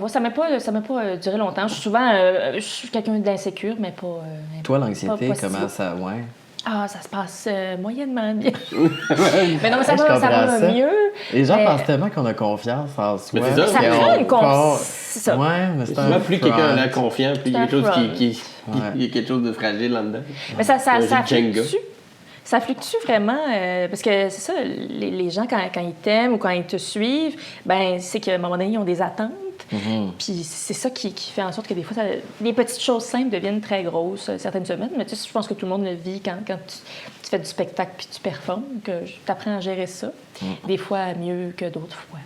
Ça m'a pas duré longtemps. Je suis souvent... je suis quelqu'un d'insécure, mais pas... Toi, l'anxiété, pas si comment haut. ça... Ouais. Ah, ça se passe moyennement bien. Mais non, mais Je ça va comprends ça. mieux. Les gens Mais- pensent tellement qu'on a confiance en soi. Mais c'est ça. Ça qu'on- prend une qu'on- confiance. C'est ça. Ouais, mais c'est Souvent, un plus quelqu'un a front. l'air confiant, plus il y a C'est un quelque chose front. Ouais. il y a quelque chose de fragile là-dedans. Mais ça du Jenga. fluctue. Ça fluctue vraiment, parce que c'est ça, les gens, quand ils t'aiment ou quand ils te suivent, ben c'est qu'à un moment donné, ils ont des attentes. Puis c'est ça qui fait en sorte que des fois, les petites choses simples deviennent très grosses certaines semaines. Mais tu sais, je pense que tout le monde le vit quand tu fais du spectacle puis tu performes, que tu apprends à gérer ça. Des fois mieux que d'autres fois.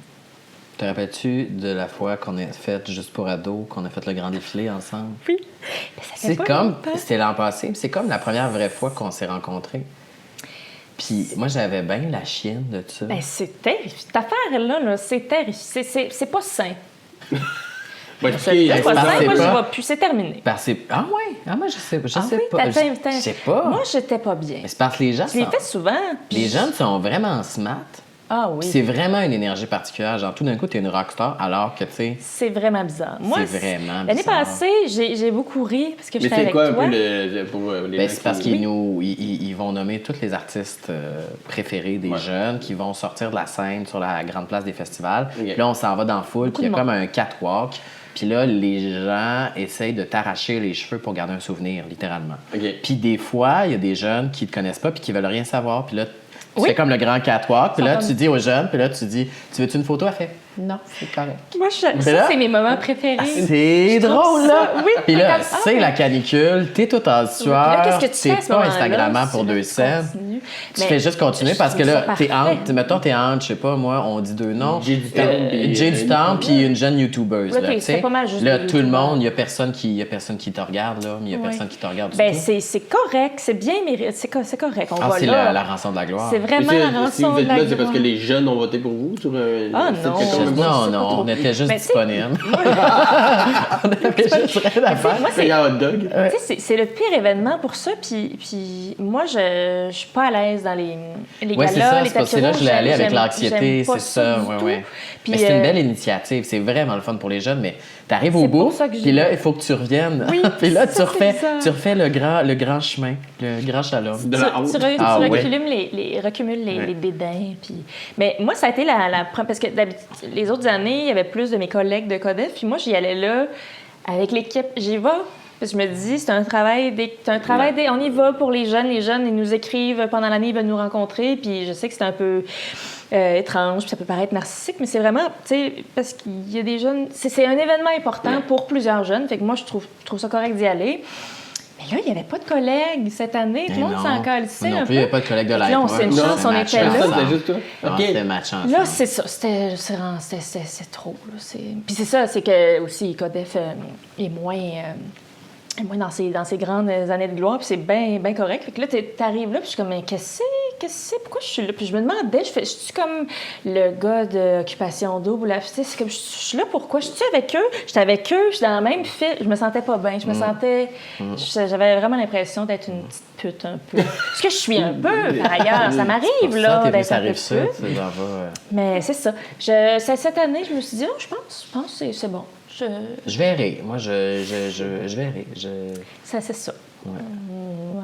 Te rappelles-tu de la fois qu'on a fait juste pour ados, qu'on a fait le grand défilé ensemble? Oui. Mais ça fait C'est pas comme, longtemps. c'était l'an passé, puis c'est comme la première vraie fois qu'on s'est rencontrés. Puis moi, j'avais bien la chienne de ça. Ben, c'est terrifiant. Cette affaire-là, là, c'est terrifiant. C'est pas sain. Bon, C'est pas parce sain. que Moi, c'est je pas- vais plus. C'est terminé. Parce que ah ouais, ah moi je sais Ah oui, pas. Je t'as- sais pas. Moi, j'étais pas bien. Mais c'est parce que les gens Je l'ai sont- fait souvent. puis- les jeunes sont vraiment smart. Ah oui. Puis c'est vraiment une énergie particulière. Genre tout d'un coup, t'es une rockstar alors que tu sais. C'est vraiment bizarre. Moi, C'est vraiment l'année bizarre. passée, j'ai beaucoup ri parce que Mais j'étais c'est avec quoi un toi. peu pour les Ben, gens c'est parce qui- qu'ils ils vont nommer tous les artistes préférés des Ouais. jeunes qui vont sortir de la scène sur la grande place des festivals. Ok. Puis là, on s'en va dans la foule, puis il y a de comme un catwalk. Puis là, les gens essayent de t'arracher les cheveux pour garder un souvenir, littéralement. Ok. Puis des fois, il y a des jeunes qui te connaissent pas puis qui veulent rien savoir. Puis là, tu Oui. fais comme le grand catwalk. Puis là, Ça tu dis aux jeunes, puis là, tu dis, tu veux-tu une photo? Elle fait, non, c'est correct. Moi, ça, là- c'est mes moments préférés. C'est Je trouve drôle, ça- là! oui, Puis t'es là, comme, c'est ah, la canicule, t'es tout en sueur, Là, qu'est-ce que tu fais à t'es ce pas moment-là? Instagrammant pour Si là, 2 tu cents. continues. Tu Mais fais juste continuer je parce que trouve là, ça t'es parfait. entre, mettons, t'es entre, je sais pas, moi, on dit 2 noms. Jay du Temple, puis, Jay du Temple, puis une jeune YouTubeuse. Là, Là, t'es- tu sais. c'est pas mal juste Là, des tout le YouTubeurs. monde, il y a personne qui te regarde, là, mais il y a Ouais. personne qui te regarde du Ben, tout. c'est correct, c'est bien mérité, c'est correct. On Ah, va c'est là. la rançon de la gloire. C'est Mais vraiment si la si rançon vous de êtes la là, c'est parce gloire. que les jeunes ont voté pour vous sur un. Ah, site non. quelconque? Non, pas non, trop. on était juste Mais tu sais- disponibles. on avait juste rien à faire. Moi, C'est un hot dog. Tu sais, c'est le pire événement pour ça. Puis moi, je suis pas à l'aise dans les Ouais, c'est galas, ça. les C'est parce que tapis là, rouges, je l'ai allé avec j'aime l'anxiété, pas c'est ça. du Ouais, tout. ouais. Puis, Mais c'est une belle initiative. C'est vraiment le fun pour les jeunes, mais t'arrives au C'est bout, pour ça que puis j'ai- là, il faut que tu reviennes. Oui, puis là, ça, tu c'est refais, bizarre. tu refais le grand chemin, le grand shalom. De la honte. Tu Ah, ouais. recumules recumules Ouais. les dédains. Puis... Mais moi, ça a été parce que d'habitude, les autres années, il y avait plus de mes collègues de Codef. Puis moi, j'y allais là avec l'équipe. J'y vais. Parce que je me dis, c'est un travail. On y va pour les jeunes. Les jeunes, ils nous écrivent pendant l'année, ils veulent nous rencontrer. Puis je sais que c'est un peu étrange, puis ça peut paraître narcissique, mais c'est vraiment, tu sais, parce qu'il y a des jeunes. C'est un événement important pour plusieurs jeunes. Fait que moi, je trouve ça correct d'y aller. Mais là, il n'y avait pas de collègues cette année. Tout le monde s'en calissait Non un plus, il n'y peu. a pas de collègue de Fait que live. là, on s'est une Ouais, chance, c'est on match était là. ensemble. C'était juste toi? Ah, Ok. c'était match ensemble. Là, c'est ça. C'est trop. Là. Puis c'est ça, c'est que aussi, Codef est moins dans ses grandes années de gloire, puis c'est bien correct. Fait que là, t'arrives là, puis je suis comme, mais qu'est-ce que c'est? Pourquoi je suis là? Puis je me demandais, je suis comme le gars d'Occupation Double, là, tu sais, c'est comme, je suis là pourquoi? Je suis avec eux, j'étais avec eux, je suis dans la même file, je me sentais pas bien, je me sentais, j'avais vraiment l'impression d'être une petite pute un peu. Parce que je suis un peu, par ailleurs, ça m'arrive, là, Ça d'être un peu arrive ça, pute. ça va. Mais c'est ça. Cette année, je me suis dit, oh, je pense que c'est bon. Je verrai. Moi, je verrai. C'est ça. Ouais. Ouais.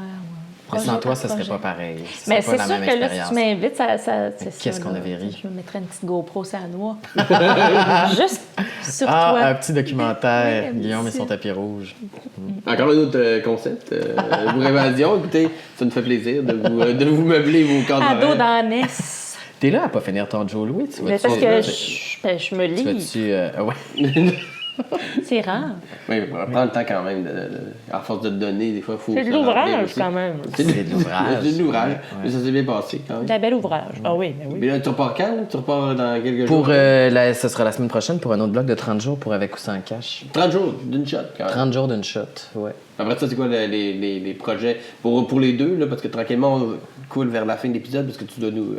Mais sans Projet toi, par ça serait projet. pas pareil. Ce Mais serait c'est pas sûr la même que là, si expérience. tu m'invites, c'est ça. Qu'est-ce qu'on là. avait ri? Je me mettrais une petite GoPro sur la noix. Juste sur Ah, toi. un petit documentaire. Oui, Guillaume et merci. son tapis rouge. Encore un autre concept. Vous Révasion. Écoutez, ça nous fait plaisir de vous meubler vos cadres Ado horaires. dans la NES. T'es là à pas finir ton Joe Louis, tu Mais vas-tu... parce que je me Tu lis. vas-tu... ouais. C'est rare. Oui, on va prendre le temps quand même. À force de te donner, des fois, il faut. C'est de se remplir l'ouvrage aussi. quand même. C'est de l'ouvrage. C'est de l'ouvrage. Ouais. Mais ça s'est bien passé quand même. C'est un bel ouvrage. Ah oui, mais oui. Mais là, tu repars quand? Tu repars dans quelques Pour, jours? ce sera la semaine prochaine pour un autre bloc de 30 jours pour Avec ou sans cash. 30 jours d'une shot quand même. 30 jours d'une shot, ouais. Après ça, c'est quoi les projets pour les deux? Là, parce que tranquillement, on coule vers la fin de l'épisode parce que tu dois nous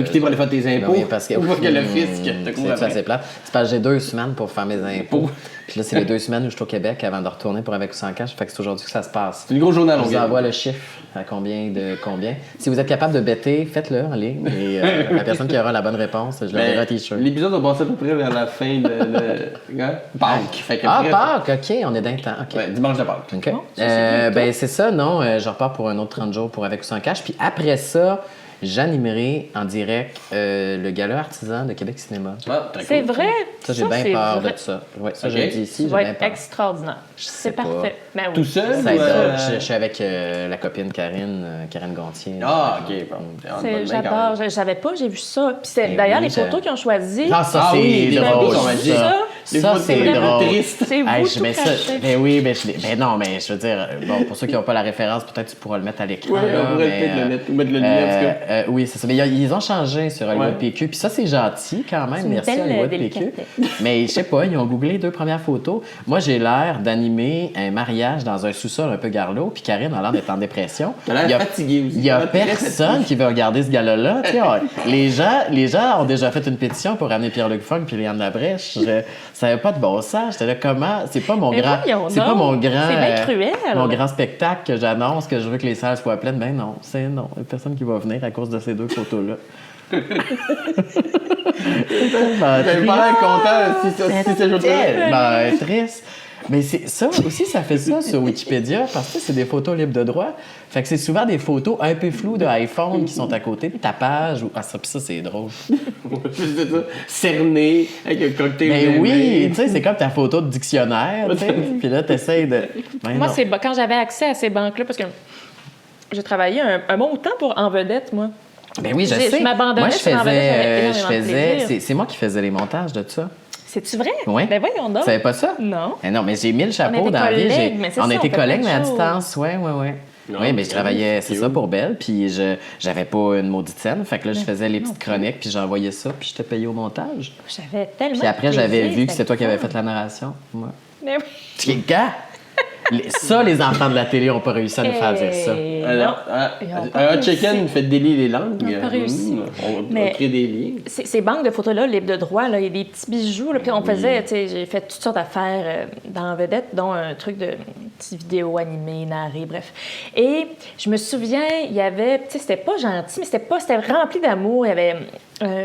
quitter pour aller faire tes impôts. Oui, parce que, Ou parce que le fisc te court c'est après. assez plat. C'est parce que j'ai 2 semaines pour faire mes impôts. Oh. Puis là, c'est les 2 semaines où je suis au Québec avant de retourner pour Avec ou sans cash. Fait que c'est aujourd'hui que ça se passe. C'est une grosse journée à Je vous longueur. envoie le chiffre à combien de combien. Si vous êtes capable de bêter, faites-le en ligne. Et la personne qui aura la bonne réponse, je l'enverrai un T-shirt. L'épisode va passer à peu près vers la fin de Pâques. Fait que bref, Pâques, OK, on est dans le temps. OK. Ouais, dimanche de Pâques. OK. Bon, ça, c'est bientôt. Ben, c'est ça, non. Je repars pour un autre 30 jours pour Avec ou sans cash. Puis après ça, j'animerai en direct le gala artisan de Québec Cinéma. Ah, très C'est cool. vrai. Ça, j'ai bien c'est peur vrai. de ça. Ouais, ça, Ok. je le dis ici, Ça j'ai va bien être peur. extraordinaire. Je sais C'est pas. parfait. Ben oui. Tout seul Ça ou, aide, je suis avec la copine Karine Gontier. Ah, ok, bon. J'adore. Je savais pas, j'ai vu ça. Puis c'est Eh d'ailleurs oui, les photos qu'ils ont choisies. Ah, ça, Ah c'est oui, les drôle. photos sont magiques. Ça, c'est Les photos drôle. tristes. C'est vous Hey, tout mais ça, caché. ben oui, ben non, mais je veux dire, bon, pour ceux qui n'ont pas la référence, peut-être tu pourras le mettre à l'écran. Ouais, là, on pourrait mais, peut-être le mettre, ou mettre le lien, en tout cas. oui, c'est ça. Mais ils ont changé sur Hollywood Ouais. PQ. Puis ça, c'est gentil quand même. C'est une Merci belle Hollywood PQ. délicatesse. Mais je sais pas, ils ont googlé les 2 premières photos. Moi, j'ai l'air d'animer un mariage dans un sous-sol un peu garlot. Puis Karine a l'air d'être en dépression. T'as l'air Il y a- fatigué aussi. Il y a T'as l'air très personne qui veut regarder ce gala-là. Tu sais, les gens ont déjà fait une pétition pour ramener Pierre-Luc Funk puis Léane Labrèche. Ça n'avait pas de bon sens. J'étais là, comment? C'est pas mon Mais grand... voyons C'est pas donc. mon grand... C'est bien cruel. Mon grand spectacle que j'annonce, que je veux que les salles soient pleines. Ben non, c'est non. Il y a personne qui va venir à cause de ces 2 photos-là. J'avais pas l'air content si c'est juste Ben, triste. Mais ça aussi, ça fait ça sur Wikipédia parce que c'est des photos libres de droit. Fait que c'est souvent des photos un peu floues de iPhone qui sont à côté de ta page. Ah, ça, puis ça, c'est drôle. C'est ça, cerné, avec un cocktail. Mais de oui, main. tu sais, c'est comme ta photo de dictionnaire, tu sais. Puis là, t'essayes de... Ben Moi, non. c'est quand j'avais accès à ces banques-là, parce que j'ai travaillé un bon temps pour En Vedette, moi. Ben oui, je Je sais. m'abandonnais Moi, je sur Enveloppe avec faisais... énormément de plaisir. C'est moi qui faisais les montages de ça. C'est-tu vrai? Oui. Ben voyons donc. Tu savais pas ça? Non. Eh non, mais j'ai 1000 chapeaux était dans la vie. collègues, mais c'est On ça, a été on fait collègues, plein mais à de choses. distance. Oui. Non, Oui, mais je travaillais, c'est c'est ça, où? pour Belle, puis j'avais pas une maudite scène. Fait que là, je faisais les petites chroniques, puis j'envoyais ça, puis j'étais payé au montage. J'avais tellement. Puis après, de j'avais plaisir, vu que c'est toi qui avais c'était fait la narration. Moi. le fun. Tu es gars! Ça, les enfants de la télé n'ont pas réussi à nous faire dire ça. Et Alors, non. Ils ont pas un hot réussi. chicken fait délier les langues. Ils ont pas réussi. On Mais- crée des liens. Ces banques de photos-là, libres de droit, là, il y a des petits bijoux. Là, puis on faisait, tu sais, j'ai fait toutes sortes d'affaires dans Vedette, dont un truc de petite vidéo animée, narrée, bref. Et je me souviens, il y avait, tu sais, c'était pas gentil, mais c'était rempli d'amour. Il y avait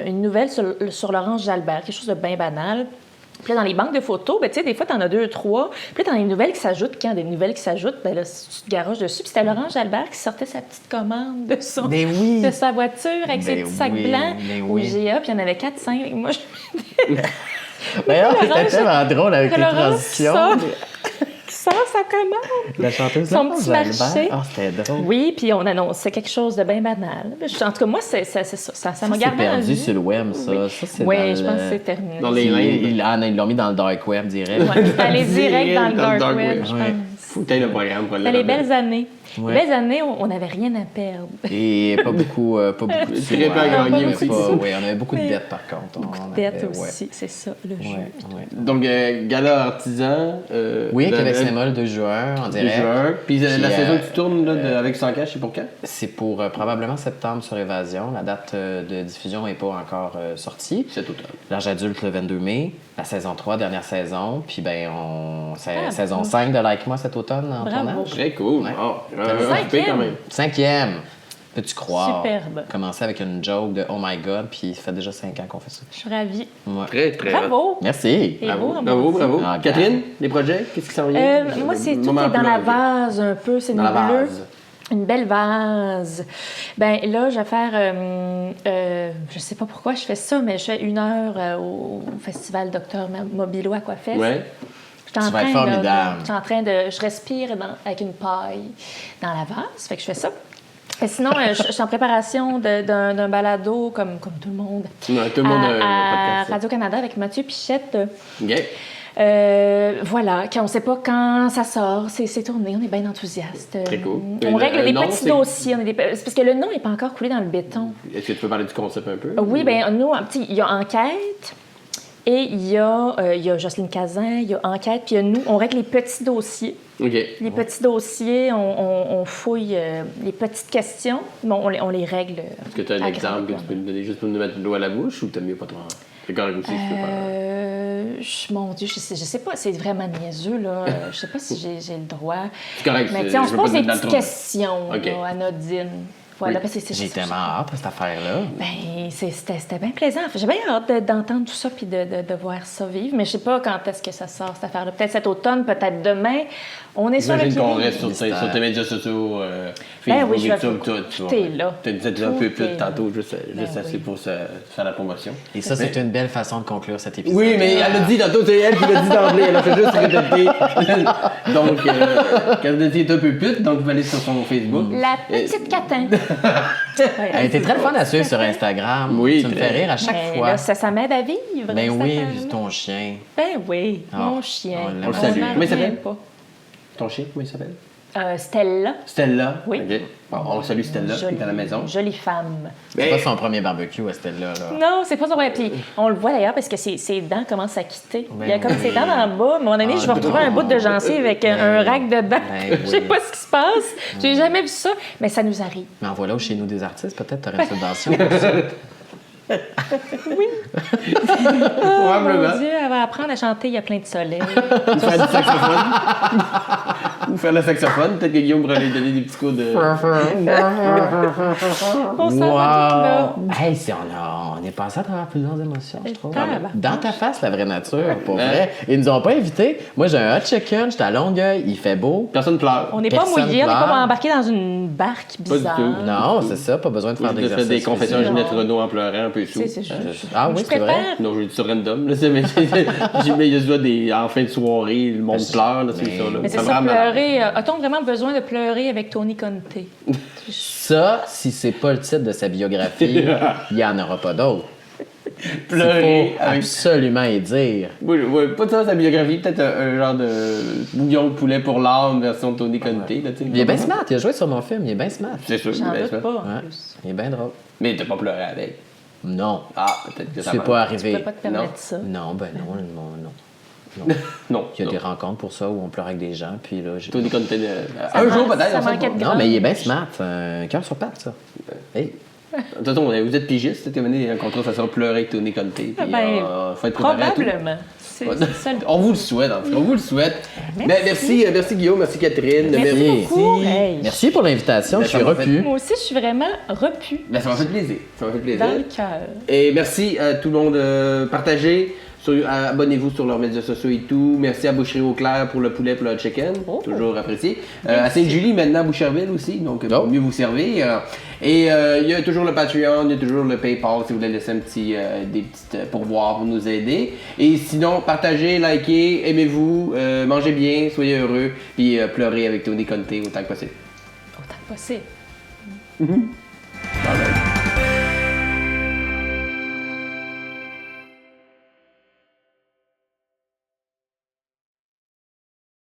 une nouvelle sur Laurence Jalbert, quelque chose de bien banal. Puis là, dans les banques de photos, ben, tu sais, des fois, t'en as 2, 3. Puis là, t'en as des nouvelles qui s'ajoutent. Quand des nouvelles qui s'ajoutent, ben là, tu te garoches dessus. Puis c'était Laurence Jalbert qui sortait sa petite commande de Ben oui. de sa voiture avec ses Ben petits sacs oui, blancs ben au oui. IGA. Puis il y en avait 4-5. Moi, Mais non, c'était Laurence- tellement drôle avec les Laurence transitions. sort sa commande. La chanteuse Son Laurence petit Jalbert. marché. Ah, c'était drôle. Oui, puis on annonçait quelque chose de bien banal. En tout cas, moi, ça m'a Ça, c'est gardé en perdu vie. sur le web, ça. Oui. Ça, c'est Oui, dans je le- pense que c'est terminé. Dans les Ils l'ont mis dans le dark web direct. Ouais, c'est allé direct dans le dark web, je Ouais. pense. Foutais le programme pour le C'était les belles années. Ouais. Les belles années, on n'avait rien à perdre. Et pas beaucoup de sous, Très peu à hein. gagner On avait aussi. pas- Oui, on avait beaucoup de dettes par contre. Beaucoup On de dettes avait- ouais. aussi, c'est ça, le jeu. Ouais. Donc, gala artisan. Oui, le- Québec le- Cinéma le 2 juin en le direct. juin. Puis la Puis, saison que tu tournes là, avec 100 cash, c'est pour quand? C'est pour probablement septembre sur Évasion. La date de diffusion n'est pas encore sortie. Cet automne. L'âge adulte le 22 mai. La saison 3, dernière saison. Puis ben c'est Ah, saison bon. 5 de Like Moi cet automne en Bravo. tournage. Très cool. Ouais. Oh, Cinquième. occupé quand même. 5e. Peux-tu croire? Superbe. Commencer avec une joke de Oh my God, puis ça fait déjà 5 ans qu'on fait ça. Je suis ravie. Ouais. Très, très. Bravo! Merci. Et Bravo, beau, bravo, mon bravo. Ah, Catherine, les projets, qu'est-ce qui s'en vient? Moi, c'est tout Moment est dans la bleu. vase un peu, c'est Dans la nébuleux. vase. Une belle vase. Ben là, je vais faire, je sais pas pourquoi je fais ça, mais je fais 1 heure au festival Docteur Mobilo à Aquafest. Ouais. J'étais en Ça va être train de- formidable. j'étais en train de, je respire avec une paille dans la vase, fait que je fais ça. Et sinon, je suis en préparation d'un balado comme tout le monde. Non, tout le monde a un à podcast. Radio-Canada avec Mathieu Pichette. OK. Voilà, on ne sait pas quand ça sort, c'est tourné, on est bien enthousiastes. Très cool. On Mais règle le des nom, petits c'est- dossiers. C'est parce que le nom n'est pas encore coulé dans le béton. Est-ce que tu peux parler du concept un peu? Oui, bien, nous, il y a Enquête et il y a Jocelyne Cazin, il y a Enquête, puis il y a nous, on règle les petits dossiers. OK. Les petits dossiers, on fouille les petites questions, mais on les règle. Est-ce que tu as un exemple que tu peux nous donner juste pour nous mettre le doigt à la bouche ou t'as mieux pas trop? C'est correct aussi, si tu peux pas. Mon Dieu, je sais pas, c'est vraiment niaiseux, là. Je sais pas si j'ai le droit. C'est correct. Mais tu sais, on je se veux pas pose te des mettre dans le petites trouble. questions OK. là, anodines. Voilà, Oui. parce que c'est J'ai ça. tellement hâte à cette affaire-là. Ben, c'était bien plaisant. J'ai bien hâte d'entendre tout ça puis de voir ça vivre. Mais je sais pas quand est-ce que ça sort, cette affaire-là. Peut-être cet automne, peut-être demain. On est sur le J'imagine qu'on pied. reste sur tes médias sociaux, Ben Facebook, oui, je vais YouTube, tout. tout est là. Tu disais déjà un Tout peu est plus là. tantôt, juste Ben assez oui. pour faire la promotion. Et ça, c'est une belle façon de conclure cet épisode. Oui, mais elle l'a dit tantôt, c'est elle qui l'a dit d'emblée, elle a fait juste répéter. Donc, Candidatie est un peu pute, donc vous allez sur son Facebook. La petite catin. Elle était très fun à suivre sur Instagram. Oui, Tu me très. fais rire à chaque Ben fois. là, ça m'aide à vivre. Ben cette oui, affaire-là. puis ton chien. Ben oui, Ah, mon chien. on le salue. m'en Comment il s'appelle? revient pas. Ton chien, comment il s'appelle? Stella. Stella. Oui. OK. Bon, on salue Stella, qui est à la maison. Jolie femme. C'est Ben, pas son premier barbecue, Estelle-là. Là. Non, c'est pas ça. Ouais. Puis on le voit d'ailleurs parce que ses dents commencent à quitter. Ben Il y a comme oui. ses dents en bas. À un moment donné, je vais retrouver un bout de gencive avec un rack dedans. Ben Je sais oui. pas ce qui se passe. J'ai jamais vu ça, mais ça nous arrive. Mais en voilà où chez nous des artistes, peut-être t'aurais une subvention pour ça. Probablement. Mon Dieu, elle va apprendre à chanter Il y a plein de soleil. Ou faire du saxophone. Ou faire le saxophone. Peut-être que Guillaume pourrait lui donner des petits coups de... On s'en va tout là. Hey, on est passé à travers plusieurs émotions, je trouve. Tabarnak. Dans ta face, la vraie nature, pour vrai. Ils nous ont pas invités. Moi, j'ai un hot chicken, j'étais à Longueuil, il fait beau. Personne pleure. On n'est pas Personne mouillé, on n'est pleure. pas embarqué dans une barque du bizarre. tout. Non, c'est ça, pas besoin de faire Je te fais d'exercice. des confessions à physique. Ginette Renault en pleurant un peu sous. C'est juste. Ah oui, Je c'est vrai. préfère. Non, j'ai dit ça random. Là, mais il y a souvent en fin de soirée, le monde pleure. Là, c'est ça. Là. Mais c'est me ça, rend malade. pleurer. A-t-on vraiment besoin de pleurer avec Tony Conte? Ça, si c'est pas le titre de sa biographie, il y en aura pas d'autre. Pleurer Il faut avec... absolument y dire. Oui, pas ça, sa biographie. Peut-être un genre de bouillon de poulet pour l'âme version Tony Conte. Là, tu sais. Il est bien smart, il a joué sur mon film, il est bien smart. C'est sûr. J'en ben, doute ça. pas, en Ouais, plus. il est bien drôle. Mais t'as pas pleuré avec. Non, Ah, peut-être que ça c'est va. pas Tu arrivé. peux pas te permettre ça. Non, ben non, non. Non. Il y a non. des rencontres pour ça où on pleure avec des gens, puis là, j'ai... Tony Conte. Ça Un jour manque- peut-être. ça on sait manquait pas. de Non, mais il est bien smart, un cœur sur patte, ça. Hey. De toute façon, vous êtes pigiste. Cette année, un contrat, ça sera pleurer avec Tony Conte. Puis, Ah ben, faut être préparé à tout. probablement. C'est Ouais. ça le On vous le souhaite, en tout cas. On vous le souhaite. Merci. Ben, merci Guillaume, merci Catherine. Merci beaucoup. Hey. Merci pour l'invitation, Ben, je suis ça m'a fait- repu. Moi aussi, je suis vraiment repue Ben, ça m'a fait plaisir. Ça m'a fait plaisir. dans le cœur. Et merci à tout le monde de partager. Abonnez-vous sur leurs médias sociaux et tout. Merci à Boucherie Auclair pour le poulet pour le chicken. Oh. Toujours apprécié. À Sainte-Julie, maintenant à Boucherville aussi. Donc, pour Oh. mieux vous servir. Et il y a toujours le Patreon, il y a toujours le PayPal si vous voulez laisser des petites pourboires pour nous aider. Et sinon, partagez, likez, aimez-vous, mangez bien, soyez heureux. Puis pleurez avec Tony Conte autant que possible. Autant que possible.